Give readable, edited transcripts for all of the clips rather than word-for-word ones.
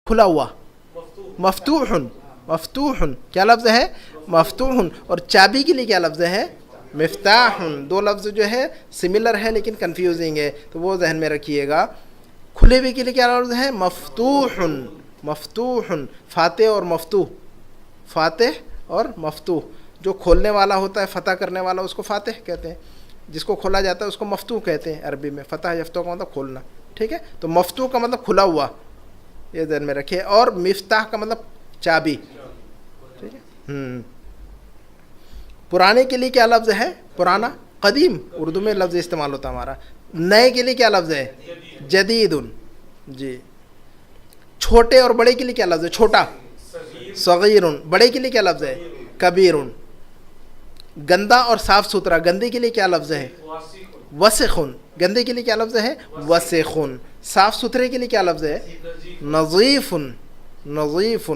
کھلا ہوا، مفتوح، مفتوح کیا لفظ ہے؟ مفتوح. اور چابی کے لیے کیا لفظ ہے؟ مفتاح. دو لفظ جو ہے سملر ہے لیکن کنفیوزنگ ہے، تو وہ ذہن میں رکھیے گا. کھلے ہوئے کے لیے کیا لفظ ہے؟ مفتوح. مفتوح، فاتح اور مفتوح، فاتح اور مفتوح. جو کھولنے والا ہوتا ہے، فتح کرنے والا، اس کو فاتح کہتے ہیں. جس کو کھولا جاتا ہے اس کو مفتوح کہتے ہیں عربی میں. فتح یفتح کا مطلب کھولنا، ٹھیک ہے. تو مفتوح کا مطلب کھلا ہوا، یہ ذہن میں رکھے. اور مفتاح کا مطلب چابی، ٹھیک ہے. پرانے کے لیے کیا لفظ ہے؟ پرانا، قدیم اردو میں لفظ استعمال ہوتا ہے ہمارا. نئے کے لیے کیا لفظ ہے؟ جدید. جی. چھوٹے اور بڑے کے لیے کیا لفظ ہے؟ چھوٹا، صغیر. بڑے کے لیے کیا لفظ ہے؟ کبیر. گندا اور صاف ستھرا، گندے کے لیے کیا لفظ ہے؟ وسخ. گندے کے لیے کیا لفظ ہے؟ وسخ. صاف ستھرے کے لیے کیا لفظ ہے؟ نظیف. نظیف.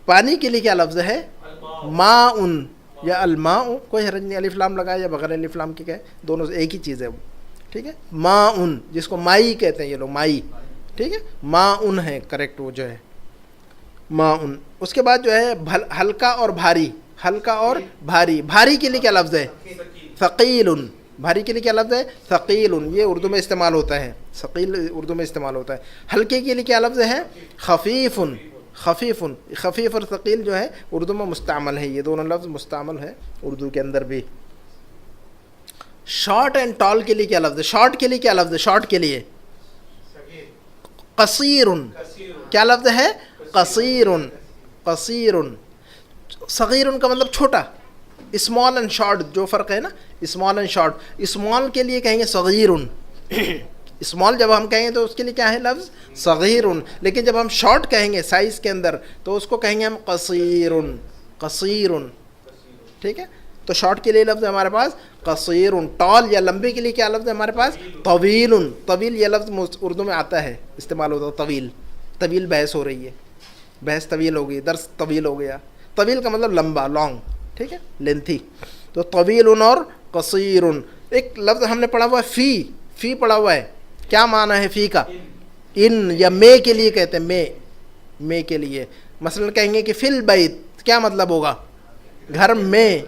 پانی کے لیے کیا لفظ ہے؟ ماء یا الماء. کوئی حرج نہیں الف لام لگائے یا بغیر الف لام کے کہے، دونوں سے ایک ہی چیز ہے وہ، ٹھیک ہے. ماء، جس کو مائی کہتے ہیں یہ لوگ، مائی، ٹھیک ہے. ماء ہے کریکٹ وہ جو ہے، ماء. اس کے بعد جو ہے ہلکا اور بھاری. ہلکا اور بھاری. بھاری کے لیے کیا لفظ ہے؟ ثقیل. بھاری کے لیے کیا لفظ ہے؟ ثقیل. یہ اردو میں استعمال ہوتا ہے، ثقیل اردو میں استعمال ہوتا ہے. ہلکے کے لیے کیا لفظ ہے؟ خفیف. خفیف. خفیف اور ثقیل جو ہے اردو میں مستعمل ہے، یہ دونوں لفظ مستعمل ہے اردو کے اندر بھی. شارٹ اینڈ ٹال کے لیے کیا لفظ ہے؟ شارٹ کے لیے کیا لفظ ہے؟ شارٹ کے لیے قصیر. کیا لفظ ہے؟ قصیر. قصیر. صغیر کا مطلب چھوٹا، اسمال اینڈ شارٹ جو فرق ہے نا، اسمال اینڈ شارٹ. اسمال کے لیے کہیں گے صغیر. اسمال جب ہم کہیں گے تو اس کے لیے کیا ہے لفظ؟ صغیر. لیکن جب ہم شارٹ کہیں گے سائز کے اندر تو اس کو کہیں گے ہم قصیر. قصیر، ٹھیک ہے. تو شارٹ کے لیے لفظ ہے ہمارے پاس قصیر. ٹال یا لمبے کے لیے کیا لفظ ہے ہمارے پاس؟ طویل. طویل یہ لفظ اردو میں آتا ہے، استعمال ہوتا ہے. طویل. طویل بحث ہو رہی ہے، بحث طویل ہو گئی، درس طویل ہو گیا. طویل کا مطلب لمبا، لانگ، ٹھیک ہے، لینتھی. تو طویل اور قصیر. ایک لفظ ہم نے پڑھا ہوا ہے فی. فی پڑھا ہوا ہے، کیا معنی ہے فی کا؟ ان یا میں کے لیے کہتے ہیں، میں کے لیے. مثلا کہیں گے کہ فی البیت، کیا مطلب ہوگا؟ گھر میں.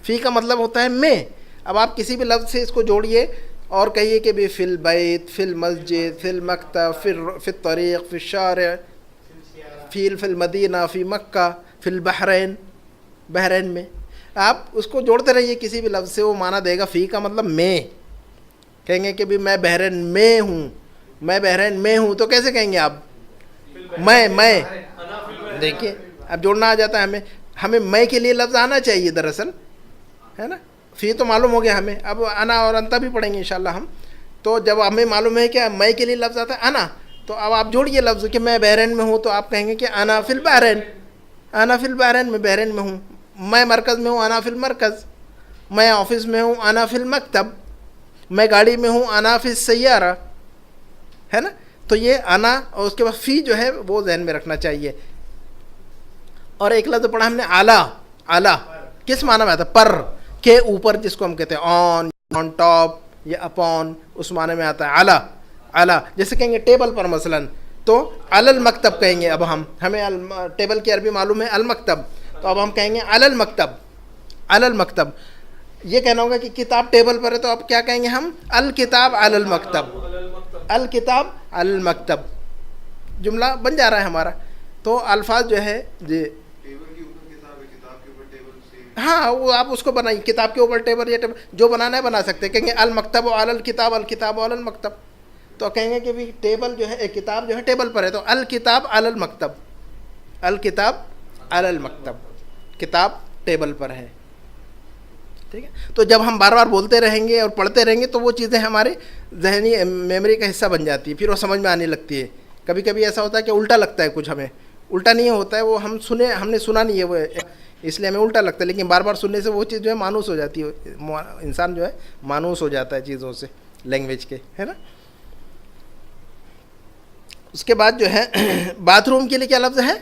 فی کا مطلب ہوتا ہے میں. اب آپ کسی بھی لفظ سے اس کو جوڑیے اور کہیے کہ بھی فی البیت، فی المسجد، فی المکتب، فی الطریق، فی الشارع، فی المدینہ، فی مکہ، فی البحرین، بحرین میں. آپ اس کو جوڑتے رہیے کسی بھی لفظ سے، وہ معنی دے گا. فی کا مطلب میں. کہیں گے کہ بھی میں بحرین میں ہوں، میں بحرین میں ہوں، تو کیسے کہیں گے آپ؟ میں دیکھیے اب جوڑنا آ جاتا ہے ہمیں میں کے لیے لفظ آنا چاہیے دراصل، ہے نا. فی تو معلوم ہو گیا ہمیں، اب انا اور انتا بھی پڑھیں گے انشاءاللہ ہم. تو جب ہمیں معلوم ہے کہ میں کے لیے لفظ آتا ہے انا، تو اب آپ جوڑیے لفظ کہ میں بحرین میں ہوں، تو آپ کہیں گے کہ انا فی البحرین. انا فی البحرین، میں بحرین میں ہوں. میں مرکز میں ہوں، انا فی المرکز. میں آفس میں ہوں، انا فی المکتب. میں گاڑی میں ہوں، انا فی السیارہ، ہے نا. تو یہ انا اور اس کے بعد فی جو ہے وہ ذہن میں رکھنا چاہیے. اور ایک لفظ پڑھا ہم نے اعلیٰ. اعلیٰ کس معنی میں آتا ہے؟ پر کے اوپر، جس کو ہم کہتے ہیں آن ٹاپ یا اپون، اس معنی میں آتا ہے اعلیٰ. اعلیٰ جیسے کہیں گے ٹیبل پر مثلاً، تو علی المکتب کہیں گے. اب ہمیں ٹیبل کی عربی معلوم ہے المکتب، تو اب ہم کہیں گے علی المکتب. علی المکتب. یہ کہنا ہوگا کہ کتاب ٹیبل پر ہے، تو اب کیا کہیں گے ہم؟ الکتاب علی المکتب. الکتاب علی المکتب. جملہ بن جا رہا ہے ہمارا. تو الفاظ جو ہے جی ہاں، وہ آپ اس کو بنائیے، کتاب کے اوپر ٹیبل یا ٹیبل جو بنانا ہے بنا سکتے ہیں. کہیں گے المکتب علی الکتاب، الکتاب علی المکتب. تو کہیں گے کہ بھی ٹیبل جو ہے، ایک کتاب جو ہے ٹیبل پر ہے، تو الکتاب علی المکتب. الکتاب علی المکتب، کتاب ٹیبل پر ہے، ٹھیک ہے. تو جب ہم بار بار بولتے رہیں گے اور پڑھتے رہیں گے تو وہ چیزیں ہمارے ذہنی میموری کا حصہ بن جاتی ہے، پھر وہ سمجھ میں آنے لگتی ہے. کبھی کبھی ایسا ہوتا ہے کہ الٹا لگتا ہے کچھ، ہمیں الٹا نہیں ہوتا ہے، وہ ہم نے سنا نہیں ہے وہ، اس لیے ہمیں الٹا لگتا ہے. لیکن بار بار سننے سے وہ چیز جو ہے مانوس ہو جاتی ہے، انسان جو ہے مانوس ہو جاتا ہے چیزوں سے، لینگویج کے، ہے نا. اس کے بعد جو ہے باتھ روم کے لیے کیا لفظ ہے؟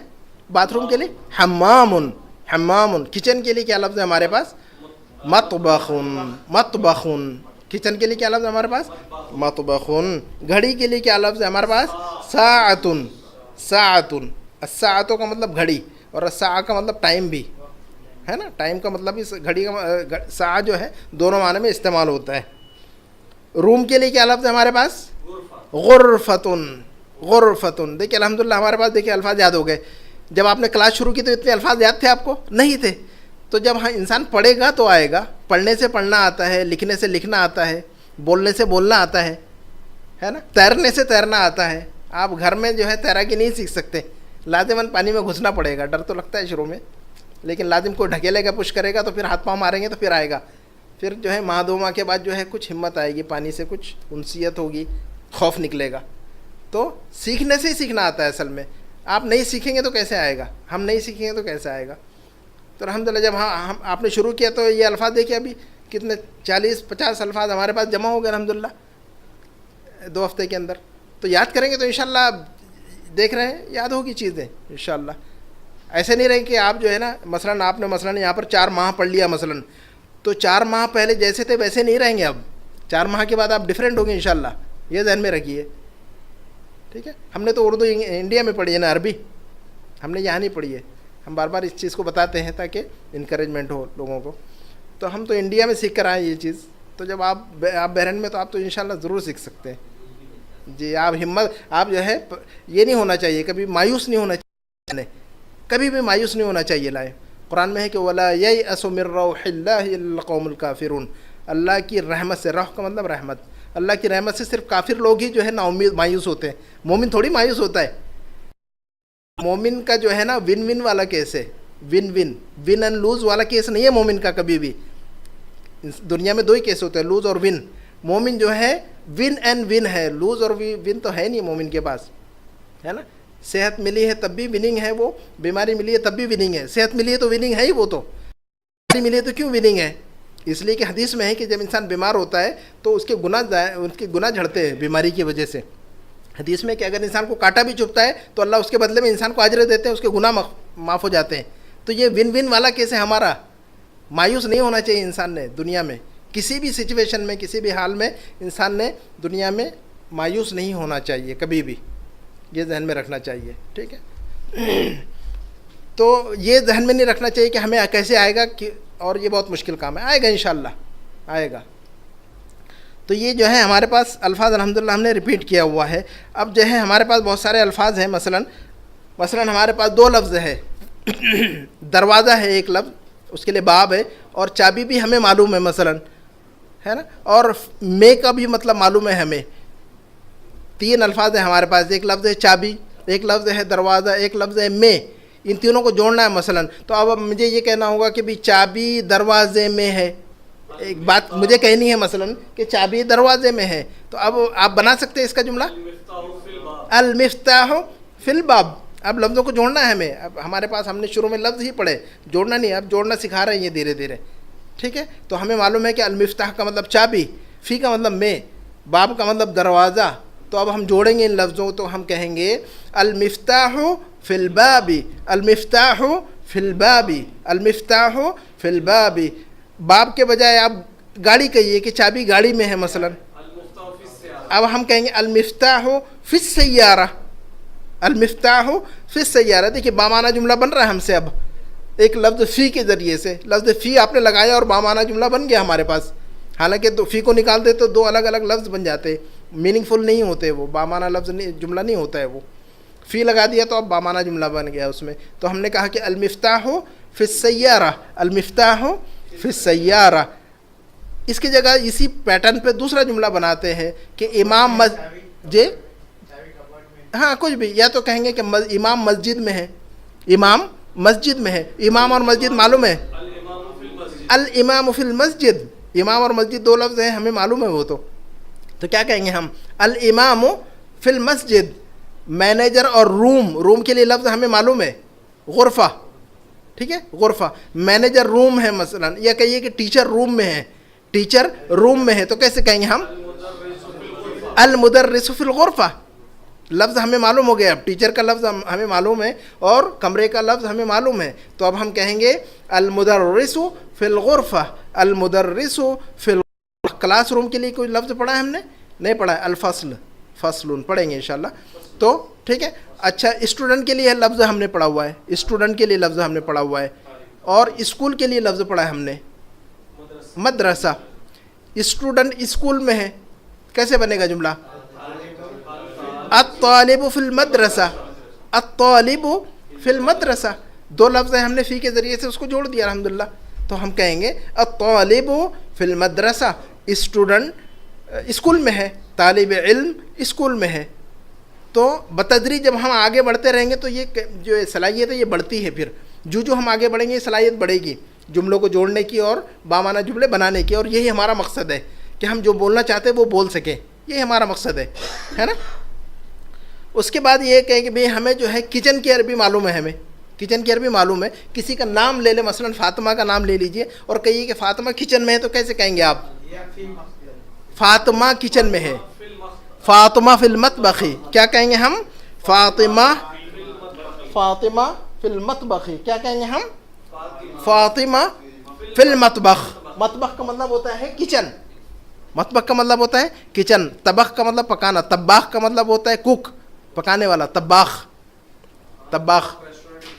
باتھ روم کے لیے حمام. حمام. کچن کے لیے کیا لفظ ہے ہمارے پاس؟ مطبخ. مطبخ. کچن کے لیے کیا لفظ ہے ہمارے پاس؟ مطبخ. گھڑی کے لیے کیا لفظ ہے ہمارے پاس؟ ساعۃ. ساعتن، الساعتوں کا مطلب گھڑی، اور الساعہ کا مطلب ٹائم بھی ہے نا، ٹائم کا مطلب اس گھڑی کا ساعہ جو ہے دونوں معنی میں استعمال ہوتا ہے. روم کے لیے کیا لفظ ہے ہمارے پاس؟ غرفتن. غرفتن. دیکھیے الحمدللہ ہمارے پاس دیکھیے الفاظ یاد ہو گئے. جب آپ نے کلاس شروع کی تو اتنے الفاظ یاد تھے آپ کو؟ نہیں تھے. تو جب انسان پڑھے گا تو آئے گا. پڑھنے سے پڑھنا آتا ہے، لکھنے سے لکھنا آتا ہے، بولنے سے بولنا آتا ہے نا، تیرنے سے تیرنا آتا ہے. آپ گھر میں جو ہے تیراکی نہیں سیکھ سکتے، لازماً پانی میں گھسنا پڑے گا. ڈر تو لگتا ہے شروع میں، لیکن لازم کوئی ڈھکیلے گا، پش کرے گا تو پھر ہاتھ پاؤں ماریں گے تو پھر آئے گا. پھر جو ہے ماہ 2 ماہ کے بعد جو ہے کچھ ہمت آئے گی، پانی سے کچھ انسیت ہوگی، خوف نکلے گا. تو سیکھنے سے ہی سیکھنا آتا ہے اصل میں. آپ نہیں سیکھیں گے تو کیسے آئے گا؟ ہم نہیں سیکھیں گے تو کیسے آئے گا؟ تو الحمدللہ جب آپ نے شروع کیا تو یہ الفاظ دیکھیں ابھی کتنے 40-50 الفاظ ہمارے پاس جمع ہو گئے الحمدللہ 2 ہفتے کے اندر. تو یاد کریں گے تو انشاءاللہ دیکھ رہے ہیں یاد ہوگی چیزیں انشاءاللہ. ایسے نہیں رہیں کہ آپ جو ہے نا مثلاً آپ نے مثلاً یہاں پر 4 ماہ پڑھ لیا مثلاً، تو 4 ماہ پہلے جیسے تھے ویسے نہیں رہیں گے. اب 4 ماہ کے بعد آپ ڈیفرنٹ ہوں گے انشاءاللہ. یہ ذہن میں رکھیے، ٹھیک ہے. ہم نے تو اردو انڈیا میں پڑھی ہے نا، عربی ہم نے یہاں نہیں پڑھی ہے. ہم بار بار اس چیز کو بتاتے ہیں تاکہ انکریجمنٹ ہو لوگوں کو. تو ہم تو انڈیا میں سیکھ کر آئے یہ چیز. تو جب آپ بحرین میں تو آپ تو انشاءاللہ ضرور سیکھ سکتے ہیں. جی آپ ہمت، آپ جو ہے یہ نہیں ہونا چاہیے، کبھی مایوس نہیں ہونا چاہیے، کبھی بھی مایوس نہیں ہونا چاہیے. لائے قرآن میں ہے کہ وَلَا يَيْأَسُ مِن رَوْحِ اللَّهِ إِلَّا الْقَوْمُ الْكَافِرُونَ. اللہ کی رحمت سے، روح کا مطلب رحمت، اللہ کی رحمت سے صرف کافر لوگ ہی جو ہے نا امید مایوس ہوتے ہیں. مومن تھوڑی مایوس ہوتا ہے. مومن کا جو ہے نا ون ون والا کیس ہے، ون اینڈ لوز والا کیس نہیں ہے مومن کا کبھی بھی. دنیا میں 2 ہی کیس ہوتے ہیں، لوز اور ون. مومن جو ہے ون اینڈ ون ہے، لوز اور ون تو ہے نہیں مومن کے پاس، ہے نا. صحت ملی ہے تب بھی وننگ ہے وہ، بیماری ملی ہے تب بھی وننگ ہے. صحت ملی ہے تو وننگ ہے ہی، وہ تو بیماری ملی ہے تو کیوں وننگ ہے؟ اس لیے کہ حدیث میں ہے کہ جب انسان بیمار ہوتا ہے تو اس کے گناہ جھڑتے ہیں بیماری کی وجہ سے. حدیث میں کہ اگر انسان کو کانٹا بھی چبھتا ہے تو اللہ اس کے بدلے میں انسان کو اجر دیتے ہیں، اس کے گناہ معاف ہو جاتے ہیں. تو یہ ون ون والا کیس ہے ہمارا. مایوس نہیں ہونا چاہیے انسان نے دنیا میں، کسی بھی سچویشن میں، کسی بھی حال میں انسان نے دنیا میں مایوس نہیں ہونا چاہیے کبھی بھی. یہ ذہن میں رکھنا چاہیے، ٹھیک ہے. تو یہ ذہن میں نہیں رکھنا چاہیے کہ ہمیں کیسے آئے گا، اور یہ بہت مشکل کام ہے. آئے گا انشاءاللہ آئے گا. تو یہ جو ہے ہمارے پاس الفاظ الحمدللہ ہم نے ریپیٹ کیا ہوا ہے. اب جو ہے ہمارے پاس بہت سارے الفاظ ہیں. مثلاً ہمارے پاس 2 لفظ ہے. دروازہ ہے ایک لفظ، اس کے لیے باب ہے، اور چابی بھی ہمیں معلوم ہے مثلاً، ہے نا. اور میں کا بھی مطلب معلوم ہے ہمیں. 3 الفاظ ہیں ہمارے پاس. ایک لفظ ہے چابی، ایک لفظ ہے دروازہ، ایک لفظ ہے میں. ان تینوں کو جوڑنا ہے مثلاً. تو اب مجھے یہ کہنا ہوگا کہ بھی چابی دروازے میں ہے. ایک بات مجھے کہنی ہے مثلاً کہ چابی دروازے میں ہے. تو اب آپ بنا سکتے ہیں اس کا جملہ، المفتاح فی الباب. اب لفظوں کو جوڑنا ہے ہمیں. اب ہمارے پاس ہم نے شروع میں لفظ ہی پڑھے، جوڑنا نہیں. اب جوڑنا سکھا رہے ہیں یہ دھیرے دھیرے، ٹھیک ہے. تو ہمیں معلوم ہے کہ المفتاح کا مطلب چابی، فی کا مطلب میں، باب کا مطلب دروازہ. تو اب ہم جوڑیں گے ان لفظوں. تو ہم کہیں گے المفتاح فی الباب، المفتاح فی الباب، المفتاح فی الباب. باب کے بجائے آپ گاڑی کہیے کہ چابی گاڑی میں ہے مثلا. اب ہم کہیں گے المفتاح فی السیارہ، المفتاح فی السیارہ. دیکھیے بامانہ جملہ بن رہا ہے ہم سے. اب ایک لفظ فی کے ذریعے سے لفظ فی آپ نے لگایا اور بامانہ جملہ بن گیا ہمارے پاس. حالانکہ فی کو نکال دے تو 2 الگ الگ لفظ بن جاتے، میننگ فل نہیں ہوتے، وہ بامانہ لفظ جملہ نہیں ہوتا ہے. وہ فی لگا دیا تو اب بامانہ جملہ بن گیا اس میں. تو ہم نے کہا کہ المفتاح فی السیارہ، المفتاح فی السیارہ. اس کی جگہ اسی پیٹرن پہ دوسرا جملہ بناتے ہیں کہ امام جی ہاں کچھ بھی، یا تو کہیں گے کہ امام مسجد میں ہے، امام مسجد میں ہے. امام اور مسجد معلوم ہے، الامام فی المسجد. امام اور مسجد 2 لفظ ہیں ہمیں معلوم ہے وہ. تو کیا کہیں گے ہم؟ الامام فی المسجد. مینیجر اور روم کے لیے لفظ ہمیں معلوم ہے، غرفہ، ٹھیک ہے، غرفہ. مینیجر روم ہے مثلا. یا کہیے کہ ٹیچر روم میں ہے، ٹیچر روم میں ہے. تو کیسے کہیں گے ہم؟ المدرس فی الغرفہ. لفظ ہمیں معلوم ہو گیا. اب ٹیچر کا لفظ ہمیں معلوم ہے اور کمرے کا لفظ ہمیں معلوم ہے. تو اب ہم کہیں گے المدرس فی الغرفہ، المدرس فی الغرفہ. کلاس روم کے لیے کوئی لفظ پڑھا ہے ہم نے؟ نہیں پڑھا ہے. الفصل، فصل پڑھیں گے انشاءاللہ. تو ٹھیک ہے. اچھا اسٹوڈنٹ کے لیے لفظ ہم نے پڑھا ہوا ہے, اسٹوڈنٹ کے لیے لفظ ہم نے پڑھا ہوا ہے, اور اسکول کے لیے لفظ پڑھا ہے ہم نے مدرسہ. اسٹوڈنٹ اسکول میں ہے, کیسے بنے گا جملہ؟ الطالب فی المدرسہ, الطالب فی المدرسہ. دو لفظ ہیں, ہم نے فی کے ذریعے سے اس کو جوڑ دیا الحمدللہ. تو ہم کہیں گے الطالب فی المدرسہ, اسٹوڈنٹ اسکول میں ہے, طالب علم اسکول میں ہے. تو بتدریج جب ہم آگے بڑھتے رہیں گے تو یہ جو صلاحیت ہے یہ بڑھتی ہے. پھر جو ہم آگے بڑھیں گے یہ صلاحیت بڑھے گی جملوں کو جوڑنے کی اور بامعنی جملے بنانے کی. اور یہی ہمارا مقصد ہے کہ ہم جو بولنا چاہتے ہیں وہ بول سکیں, یہ ہمارا مقصد ہے نا. اس کے بعد یہ کہیں کہ بھئی ہمیں جو ہے کچن کی عربی معلوم ہے, ہمیں کچن کی عربی معلوم ہے. کسی کا نام لے لیں, مثلا فاطمہ کا نام لے لیجئے اور کہیے کہ فاطمہ کچن میں ہے, تو کیسے کہیں گے آپ؟ فاطمہ کچن میں ہے, فاطمہ فی المطبخ. کیا کہیں گے ہم؟ فاطمہ فی المطبخ. کیا کہیں گے ہم؟ فاطمہ فی المطبخ. مطبخ کا مطلب ہوتا ہے کچن, مطبخ کا مطلب ہوتا ہے کچن. طبخ کا مطلب پکانا, طباخ کا مطلب ہوتا ہے کوک, پکانے والا, طباخ.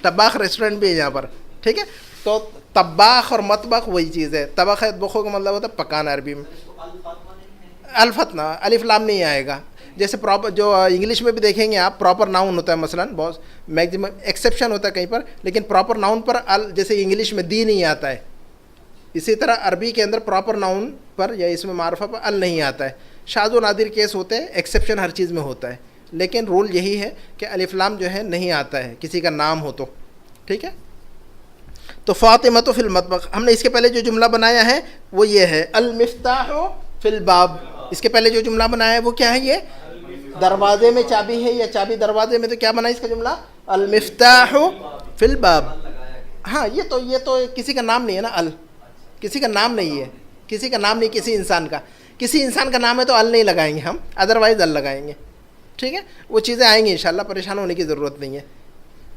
طباخ ریسٹورنٹ بھی ہے یہاں پر, ٹھیک ہے. تو طباخ اور مطبخ وہی چیز ہے. طبخ یطبخو کا مطلب ہوتا ہے پکانا عربی میں. الفت نا, الف لام نہیں آئے گا. جیسے پراپر جو انگلش میں بھی دیکھیں گے آپ, پراپر ناؤن ہوتا ہے مثلا, بہت میکزیمم ایکسیپشن ہوتا ہے کہیں پر, لیکن پراپر ناؤن پر جیسے انگلش میں دی نہیں آتا ہے, اسی طرح عربی کے اندر پراپر ناؤن پر یا اس میں معرفہ پر ال نہیں آتا ہے. شاذ و نادر کیس ہوتے ہیں, ایکسیپشن ہر چیز میں ہوتا ہے, لیکن رول یہی ہے کہ الف لام جو ہے نہیں آتا ہے کسی کا نام ہو تو, ٹھیک ہے. تو فاطمہ فی المطبخ. ہم نے اس کے پہلے جو جملہ بنایا ہے وہ یہ ہے المفتاح فی الباب. اس کے پہلے جو جملہ بنایا ہے وہ کیا ہے؟ یہ دروازے میں چابی ہے یا چابی دروازے میں. تو کیا بنا اس کا جملہ؟ المفتاح فی الباب. ہاں یہ تو کسی کا نام نہیں ہے نا, کسی کا نام نہیں ہے, کسی کا نام نہیں, کسی انسان کا. کسی انسان کا نام ہے تو ال نہیں لگائیں گے ہم, ادروائز ال لگائیں گے, ٹھیک ہے. وہ چیزیں آئیں گی انشاءاللہ, پریشان ہونے کی ضرورت نہیں ہے.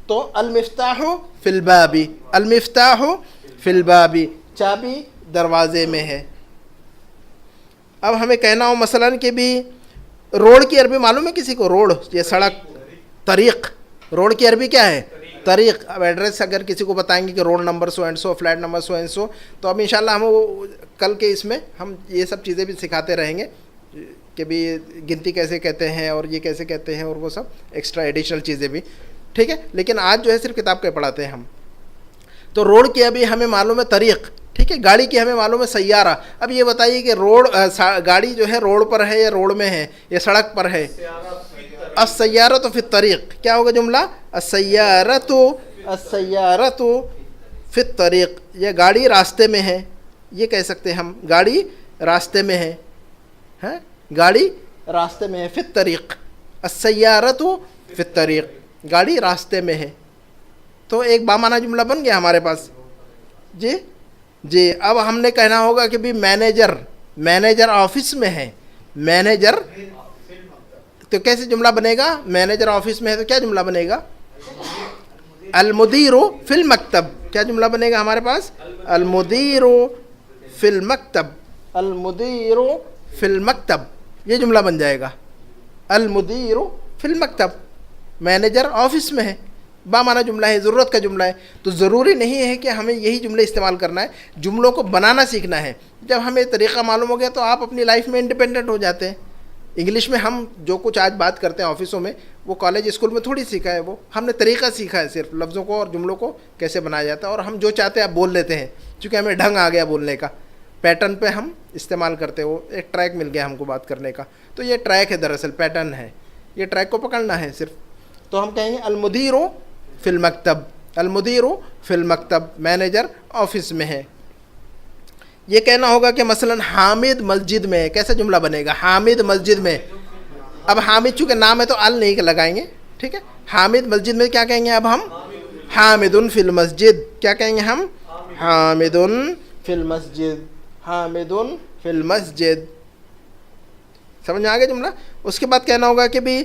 تو المفتاح فی الباب, المفتاح فی الباب, چابی دروازے میں ہے. اب ہمیں کہنا ہو مثلا کہ بھی روڈ کی عربی معلوم ہے کسی کو؟ روڈ یہ سڑک, طریق. روڈ کی عربی کیا ہے؟ طریق. اب ایڈریس اگر کسی کو بتائیں گے کہ road number so and so, flat number so and so, تو اب انشاءاللہ ہم وہ کل کے اس میں ہم یہ سب چیزیں بھی سکھاتے رہیں گے کہ بھی گنتی کیسے کہتے ہیں اور یہ کیسے کہتے ہیں, اور وہ سب ایکسٹرا ایڈیشنل چیزیں بھی, ٹھیک ہے. لیکن آج جو ہے صرف کتاب کے پڑھاتے ہیں ہم. تو روڈ کی ابھی ہمیں معلوم ہے طریق, ٹھیک ہے. گاڑی کی ہمیں معلوم ہے سیارہ. اب یہ بتائیے کہ گاڑی جو ہے روڈ پر ہے یا روڈ میں ہے یا سڑک پر ہے؟ السیارۃ فی الطریق. کیا ہوگا جملہ؟ السیارۃ فی الطریق. یہ گاڑی راستے میں ہے, یہ کہہ سکتے ہیں ہم, گاڑی راستے میں ہے, گاڑی راستے میں ہے. فی الطریق, السیارۃ فی الطریق, گاڑی راستے میں ہے. تو ایک بامعنی جملہ بن گیا ہمارے پاس. جی اب ہم نے کہنا ہوگا کہ بھی مینیجر آفس میں ہے. مینیجر تو کیسے جملہ بنے گا؟ مینیجر آفس میں ہے تو کیا جملہ بنے گا؟ المدیر فی المکتب. کیا جملہ بنے گا ہمارے پاس؟ المدیر فی المکتب. المدیر فی المکتب, یہ جملہ بن جائے گا. المدیر فی المکتب, مینیجر آفس میں ہے. بامعنی جملہ ہے, ضرورت کا جملہ ہے. تو ضروری نہیں ہے کہ ہمیں یہی جملے استعمال کرنا ہے, جملوں کو بنانا سیکھنا ہے. جب ہمیں طریقہ معلوم ہو گیا تو آپ اپنی لائف میں انڈیپینڈنٹ ہو جاتے ہیں. انگلش میں ہم جو کچھ آج بات کرتے ہیں آفسوں میں, وہ کالج اسکول میں تھوڑی سیکھا ہے. وہ ہم نے طریقہ سیکھا ہے, صرف لفظوں کو اور جملوں کو کیسے بنایا جاتا ہے, اور ہم جو چاہتے ہیں آپ بول لیتے ہیں, چونکہ ہمیں ڈھنگ آ گیا بولنے کا, پیٹرن پہ ہم استعمال کرتے ہیں. وہ ایک ٹریک مل گیا ہم کو بات کرنے کا. تو یہ ٹریک ہے, دراصل پیٹرن ہے, یہ ٹریک کو پکڑنا ہے صرف. تو ہم کہیں گے المدیر فی المکتب. المدیر فی المکتب, مینیجر آفس میں ہے. یہ کہنا ہوگا کہ مثلا حامد مسجد میں ہے. کیسا جملہ بنے گا؟ حامد مسجد میں. اب حامد چونکہ نام ہے تو ال نہیں لگائیں گے, ٹھیک ہے. حامد مسجد میں کیا کہیں گے اب ہم؟ حامد فی المسجد. کیا کہیں گے ہم؟ حامد فی المسجد. حامد فی المسجد. سمجھ میں آ گیا جملہ؟ اس کے بعد کہنا ہوگا کہ بھی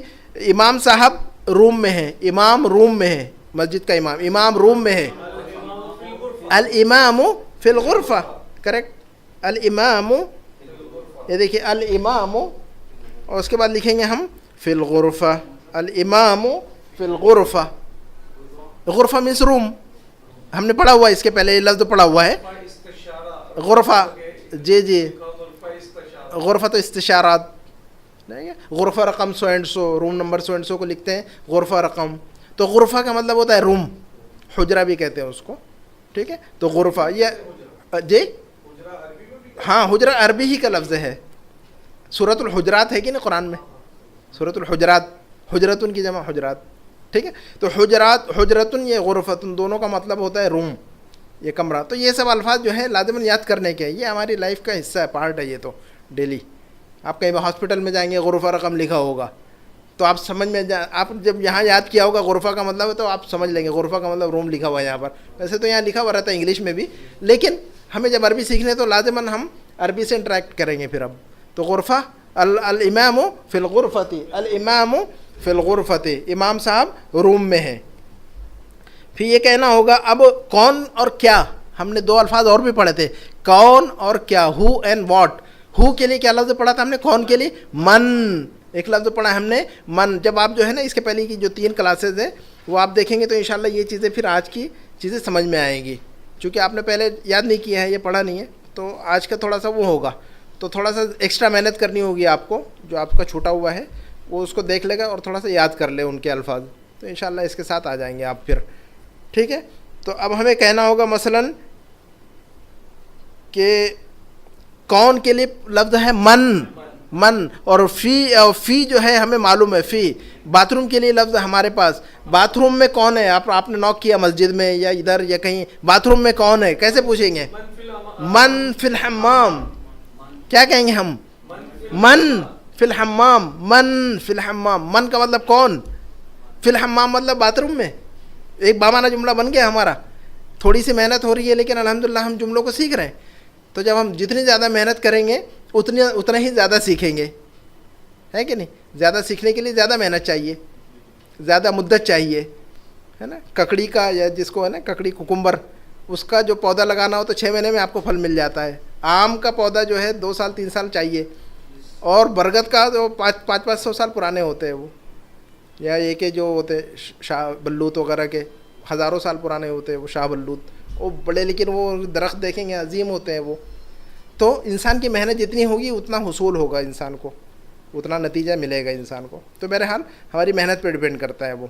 امام صاحب روم میں ہے. امام روم میں ہے, مسجد کا امام, امام روم میں ہے. الامام فی الغرفہ. کریکٹ, الامام, یہ دیکھیے الامام, اور اس کے بعد لکھیں گے ہم فی الغرفہ. الامام فی الغرفہ. غرفہ مینس روم. ہم نے پڑھا ہوا ہے اس کے پہلے یہ لفظ پڑھا ہوا ہے غرفہ. جی جی غرفہ تو استشارات نہیں ہے. غرفہ رقم so and so, room number so and so کو لکھتے ہیں غرفہ رقم. تو غرفہ کا مطلب ہوتا ہے روم, حجرہ بھی کہتے ہیں اس کو. ٹھیک ہے, تو غرفہ یہ جی ہاں حجرہ عربی ہی کا لفظ ہے. سورۃ الحجرات ہے کہ نہیں قرآن میں, سورۃ الحجرات, حجرتن کی جمع حجرات. ٹھیک ہے, تو حجرات حجرتن یہ غرفتن دونوں کا مطلب ہوتا ہے روم, یہ کمرہ. تو یہ سب الفاظ جو ہیں لازماً یاد کرنے کے, یہ ہماری لائف کا حصہ ہے, پارٹ ہے یہ تو ڈیلی. آپ کہیں ہاسپٹل میں جائیں گے غرفہ رقم لکھا ہوگا تو آپ سمجھ میں آپ جب یہاں یاد کیا ہوگا غرفہ کا مطلب ہے تو آپ سمجھ لیں گے غرفہ کا مطلب روم لکھا ہوا ہے یہاں پر. ویسے تو یہاں لکھا ہوا رہتا ہے انگلش میں بھی, لیکن ہمیں جب عربی سیکھنے تو لازماً ہم عربی سے انٹریکٹ کریں گے پھر. اب تو غرفہ الامام فی الغرفۃ, الامام فی الغرفۃ, امام صاحب روم میں ہیں. پھر یہ کہنا ہوگا اب کون اور کیا. ہم نے دو الفاظ اور بھی پڑھے تھے, کون اور کیا, ہو اینڈ واٹ. ہو کے لیے کیا لفظ پڑھا تھا ہم نے, کون کے لیے من. ایک لفظ پڑھا ہے ہم نے من. جب آپ جو ہے نا اس کے پہلے کی جو 3 کلاسز ہیں وہ آپ دیکھیں گے تو انشاءاللہ یہ چیزیں پھر آج کی چیزیں سمجھ میں آئیں گی. چونکہ آپ نے پہلے یاد نہیں کیا ہے, یہ پڑھا نہیں ہے, تو آج کا تھوڑا سا وہ ہوگا. تو تھوڑا سا ایکسٹرا محنت کرنی ہوگی آپ کو, جو آپ کا چھوٹا ہوا ہے وہ اس کو دیکھ لے گا اور تھوڑا سا یاد کر لے ان کے الفاظ, تو انشاءاللہ اس کے ساتھ آ جائیں گے آپ پھر. ٹھیک ہے, تو اب ہمیں کہنا ہوگا مثلاً کہ کون کے لیے لفظ ہے من, من. اور فی جو ہے ہمیں معلوم ہے فی. باتھ روم کے لیے لفظ ہمارے پاس, باتھ روم میں کون ہے. آپ نے نوک کیا مسجد میں یا ادھر یا کہیں, باتھ روم میں کون ہے, کیسے پوچھیں گے, من فی الحمام. کیا کہیں گے ہم, من فی الحمام, من فی الحمام. من کا مطلب کون, فی الحمام مطلب باتھ روم میں. ایک بامانہ جملہ بن گیا ہمارا. تھوڑی سی محنت ہو رہی ہے لیکن الحمدللہ ہم جملوں کو سیکھ رہے ہیں. تو جب ہم جتنی زیادہ محنت کریں گے اتنا ہی زیادہ سیکھیں گے, ہے کہ نہیں. زیادہ سیکھنے کے لیے زیادہ محنت چاہیے, زیادہ مدت چاہیے, ہے نا. ککڑی کا یا جس کو ہے نا ککڑی کوکمبر, اس کا جو پودا لگانا ہو تو 6 مہینے میں آپ کو پھل مل جاتا ہے. آم کا پودا جو ہے 2 سال 3 سال چاہیے, اور برگد کا جو 500 سال پرانے ہوتے ہیں وہ, یا یہ کہ جو ہوتے شاہ بلوت وغیرہ کے ہزاروں سال پرانے ہوتے ہیں وہ شاہ بلوت, وہ بڑے, لیکن وہ درخت دیکھیں گے عظیم ہوتے ہیں وہ. تو انسان کی محنت جتنی ہوگی اتنا حصول ہوگا انسان کو, اتنا نتیجہ ملے گا انسان کو. تو بہرحال ہماری محنت پہ ڈیپینڈ کرتا ہے. وہ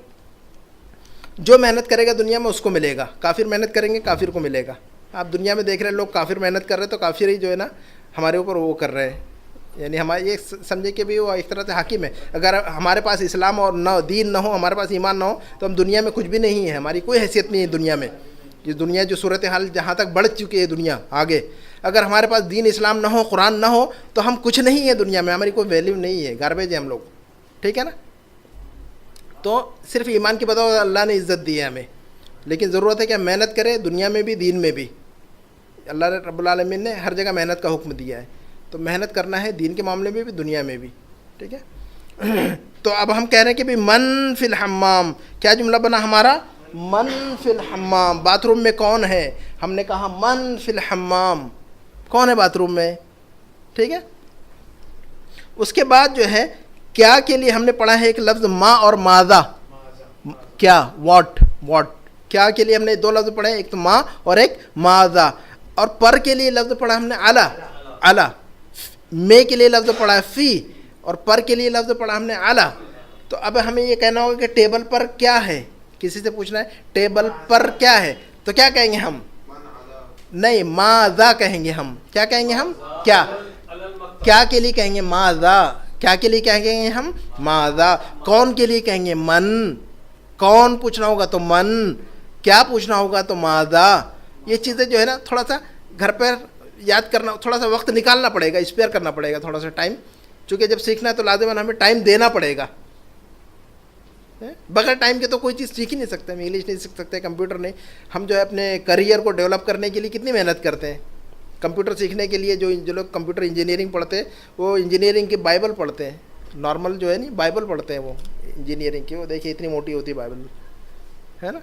جو محنت کرے گا دنیا میں اس کو ملے گا. کافر محنت کریں گے کافر کو ملے گا. آپ دنیا میں دیکھ رہے ہیں لوگ کافر محنت کر رہے ہیں تو کافر ہی جو ہے نا ہمارے اوپر وہ کر رہے ہیں, یعنی ہمارے یہ سمجھے کہ بھی وہ ایک طرح سے حاکم ہے. اگر ہمارے پاس اسلام اور نہ دین نہ ہو, ہمارے پاس ایمان نہ ہو, تو ہم دنیا میں کچھ بھی نہیں ہے, ہماری کوئی حیثیت نہیں ہے دنیا میں. یہ دنیا جو صورتحال جہاں تک بڑھ چکی ہے دنیا آگے, اگر ہمارے پاس دین اسلام نہ ہو, قرآن نہ ہو, تو ہم کچھ نہیں ہے دنیا میں, ہماری کوئی ویلیو نہیں ہے, گاربیج ہے ہم لوگ. ٹھیک ہے نا. تو صرف ایمان کی بدولت اللہ نے عزت دی ہے ہمیں, لیکن ضرورت ہے کہ ہم محنت کریں دنیا میں بھی دین میں بھی. اللہ رب العالمین نے ہر جگہ محنت کا حکم دیا ہے, تو محنت کرنا ہے دین کے معاملے میں بھی دنیا میں بھی. ٹھیک ہے. تو اب ہم کہہ رہے ہیں کہ بھی من فی الحمام. کیا جملہ بنا ہمارا, من فی الحمام. باتھ روم میں کون ہے, ہم نے کہا من فی الحمام, کون ہے باتھ روم میں. ٹھیک ہے. اس کے بعد جو ہے کیا کے لیے ہم نے پڑھا ہے ایک لفظ ما اور ماذا. کیا, واٹ, واٹ. کیا کے لیے ہم نے 2 لفظ پڑھے ہیں, ایک تو ما اور ایک ماذا. اور پر کے لیے لفظ پڑھا ہم نے اعلیٰ, اعلیٰ. میں کے لیے لفظ پڑھا ہے فی, اور پر کے لیے لفظ پڑھا ہم نے اعلیٰ. تو اب ہمیں یہ کہنا ہوگا کہ ٹیبل پر کیا ہے, کسی سے پوچھنا ہے ٹیبل پر کیا ہے, تو کیا کہیں گے ہم, نہیں ماذا کہیں گے ہم. کیا کہیں گے ہم, کیا. کیا کے لیے کہیں گے ماذا, کیا کے لیے کہیں گے ہم ماذا. کون کے لیے کہیں گے من, کون پوچھنا ہوگا تو من, کیا پوچھنا ہوگا تو ماذا. یہ چیزیں جو ہے نا تھوڑا سا گھر پر یاد کرنا, تھوڑا سا وقت نکالنا پڑے گا, اسپیئر کرنا پڑے گا تھوڑا سا ٹائم, چونکہ جب سیکھنا ہے تو لازماً ہمیں ٹائم دینا پڑے گا. بغیر ٹائم کے تو کوئی چیز سیکھ ہی نہیں سکتے. ہم انگلش نہیں سیکھ سکتے, کمپیوٹر نہیں. ہم جو ہے اپنے کریئر کو ڈیولپ کرنے کے لیے کتنی محنت کرتے ہیں. کمپیوٹر سیکھنے کے لیے جو لوگ کمپیوٹر انجینئرنگ پڑھتے ہیں وہ انجینئرنگ کی بائبل پڑھتے ہیں. نارمل جو ہے نہیں بائبل پڑھتے ہیں وہ انجینئرنگ کی, وہ دیکھیے اتنی موٹی ہوتی ہے بائبل, ہے نا.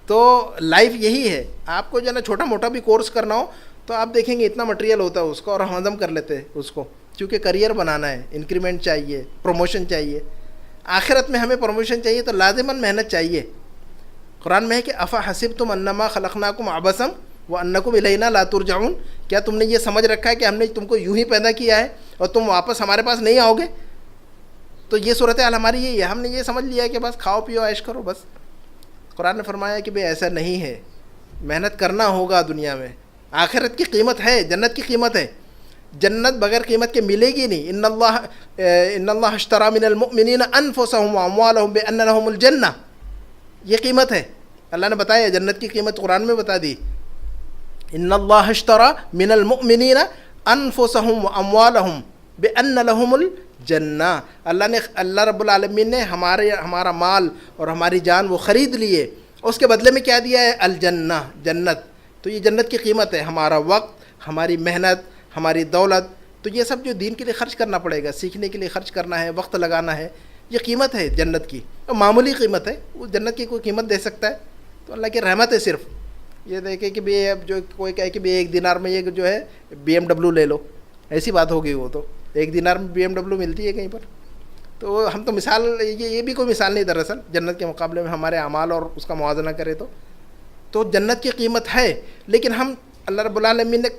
تو لائف یہی ہے. آپ کو جو ہے نا چھوٹا موٹا بھی کورس کرنا ہو تو آپ دیکھیں گے اتنا مٹیریل ہوتا ہے اس کو, اور ہم ہضم کر لیتے ہیں اس کو, کیونکہ کریئر بنانا ہے, انکریمنٹ چاہیے, پروموشن چاہیے. آخرت میں ہمیں پروموشن چاہیے تو لازماً محنت چاہیے. قرآن میں ہے کہ افا حسبتم انما خلقناکم عبثا وانکم الینا لا ترجعون، کیا تم نے یہ سمجھ رکھا ہے کہ ہم نے تم کو یوں ہی پیدا کیا ہے اور تم واپس ہمارے پاس نہیں آؤ گے؟ تو یہ صورتحال ہماری یہی ہے، ہم نے یہ سمجھ لیا ہے کہ بس کھاؤ پیو عیش کرو بس. قرآن نے فرمایا کہ بھئی ایسا نہیں ہے، محنت کرنا ہوگا دنیا میں. آخرت کی قیمت ہے، جنت کی قیمت ہے، جنت بغیر قیمت کے ملے گی نہیں. ان اللہ اشترى من المؤمنین انفسهم واموالهم بان لهم الجنہ، یہ قیمت ہے. اللہ نے بتایا جنت کی قیمت قرآن میں بتا دی. ان اللہ اشترى من المؤمنین انفسهم واموالهم بان لهم الجنہ، اللہ رب العالمین نے ہمارا مال اور ہماری جان وہ خرید لیے، اس کے بدلے میں کیا دیا ہے؟ الجنہ، جنت. تو یہ جنت کی قیمت ہے، ہمارا وقت، ہماری محنت، ہماری دولت. تو یہ سب جو دین کے لیے خرچ کرنا پڑے گا، سیکھنے کے لیے خرچ کرنا ہے، وقت لگانا ہے، یہ قیمت ہے جنت کی. معمولی قیمت ہے، وہ جنت کی کوئی قیمت دے سکتا ہے؟ تو اللہ کی رحمت ہے. صرف یہ دیکھے کہ بھی اب جو کوئی کہے کہ بھی 1 دینار میں یہ جو ہے BMW لے لو، ایسی بات ہوگی. وہ تو 1 دینار میں BMW ملتی ہے کہیں پر. تو ہم تو مثال، یہ بھی کوئی مثال نہیں دراصل جنت کے مقابلے میں ہمارے اعمال اور اس کا موازنہ کرے تو جنت کی قیمت ہے. لیکن ہم اللہ رب العالمین نے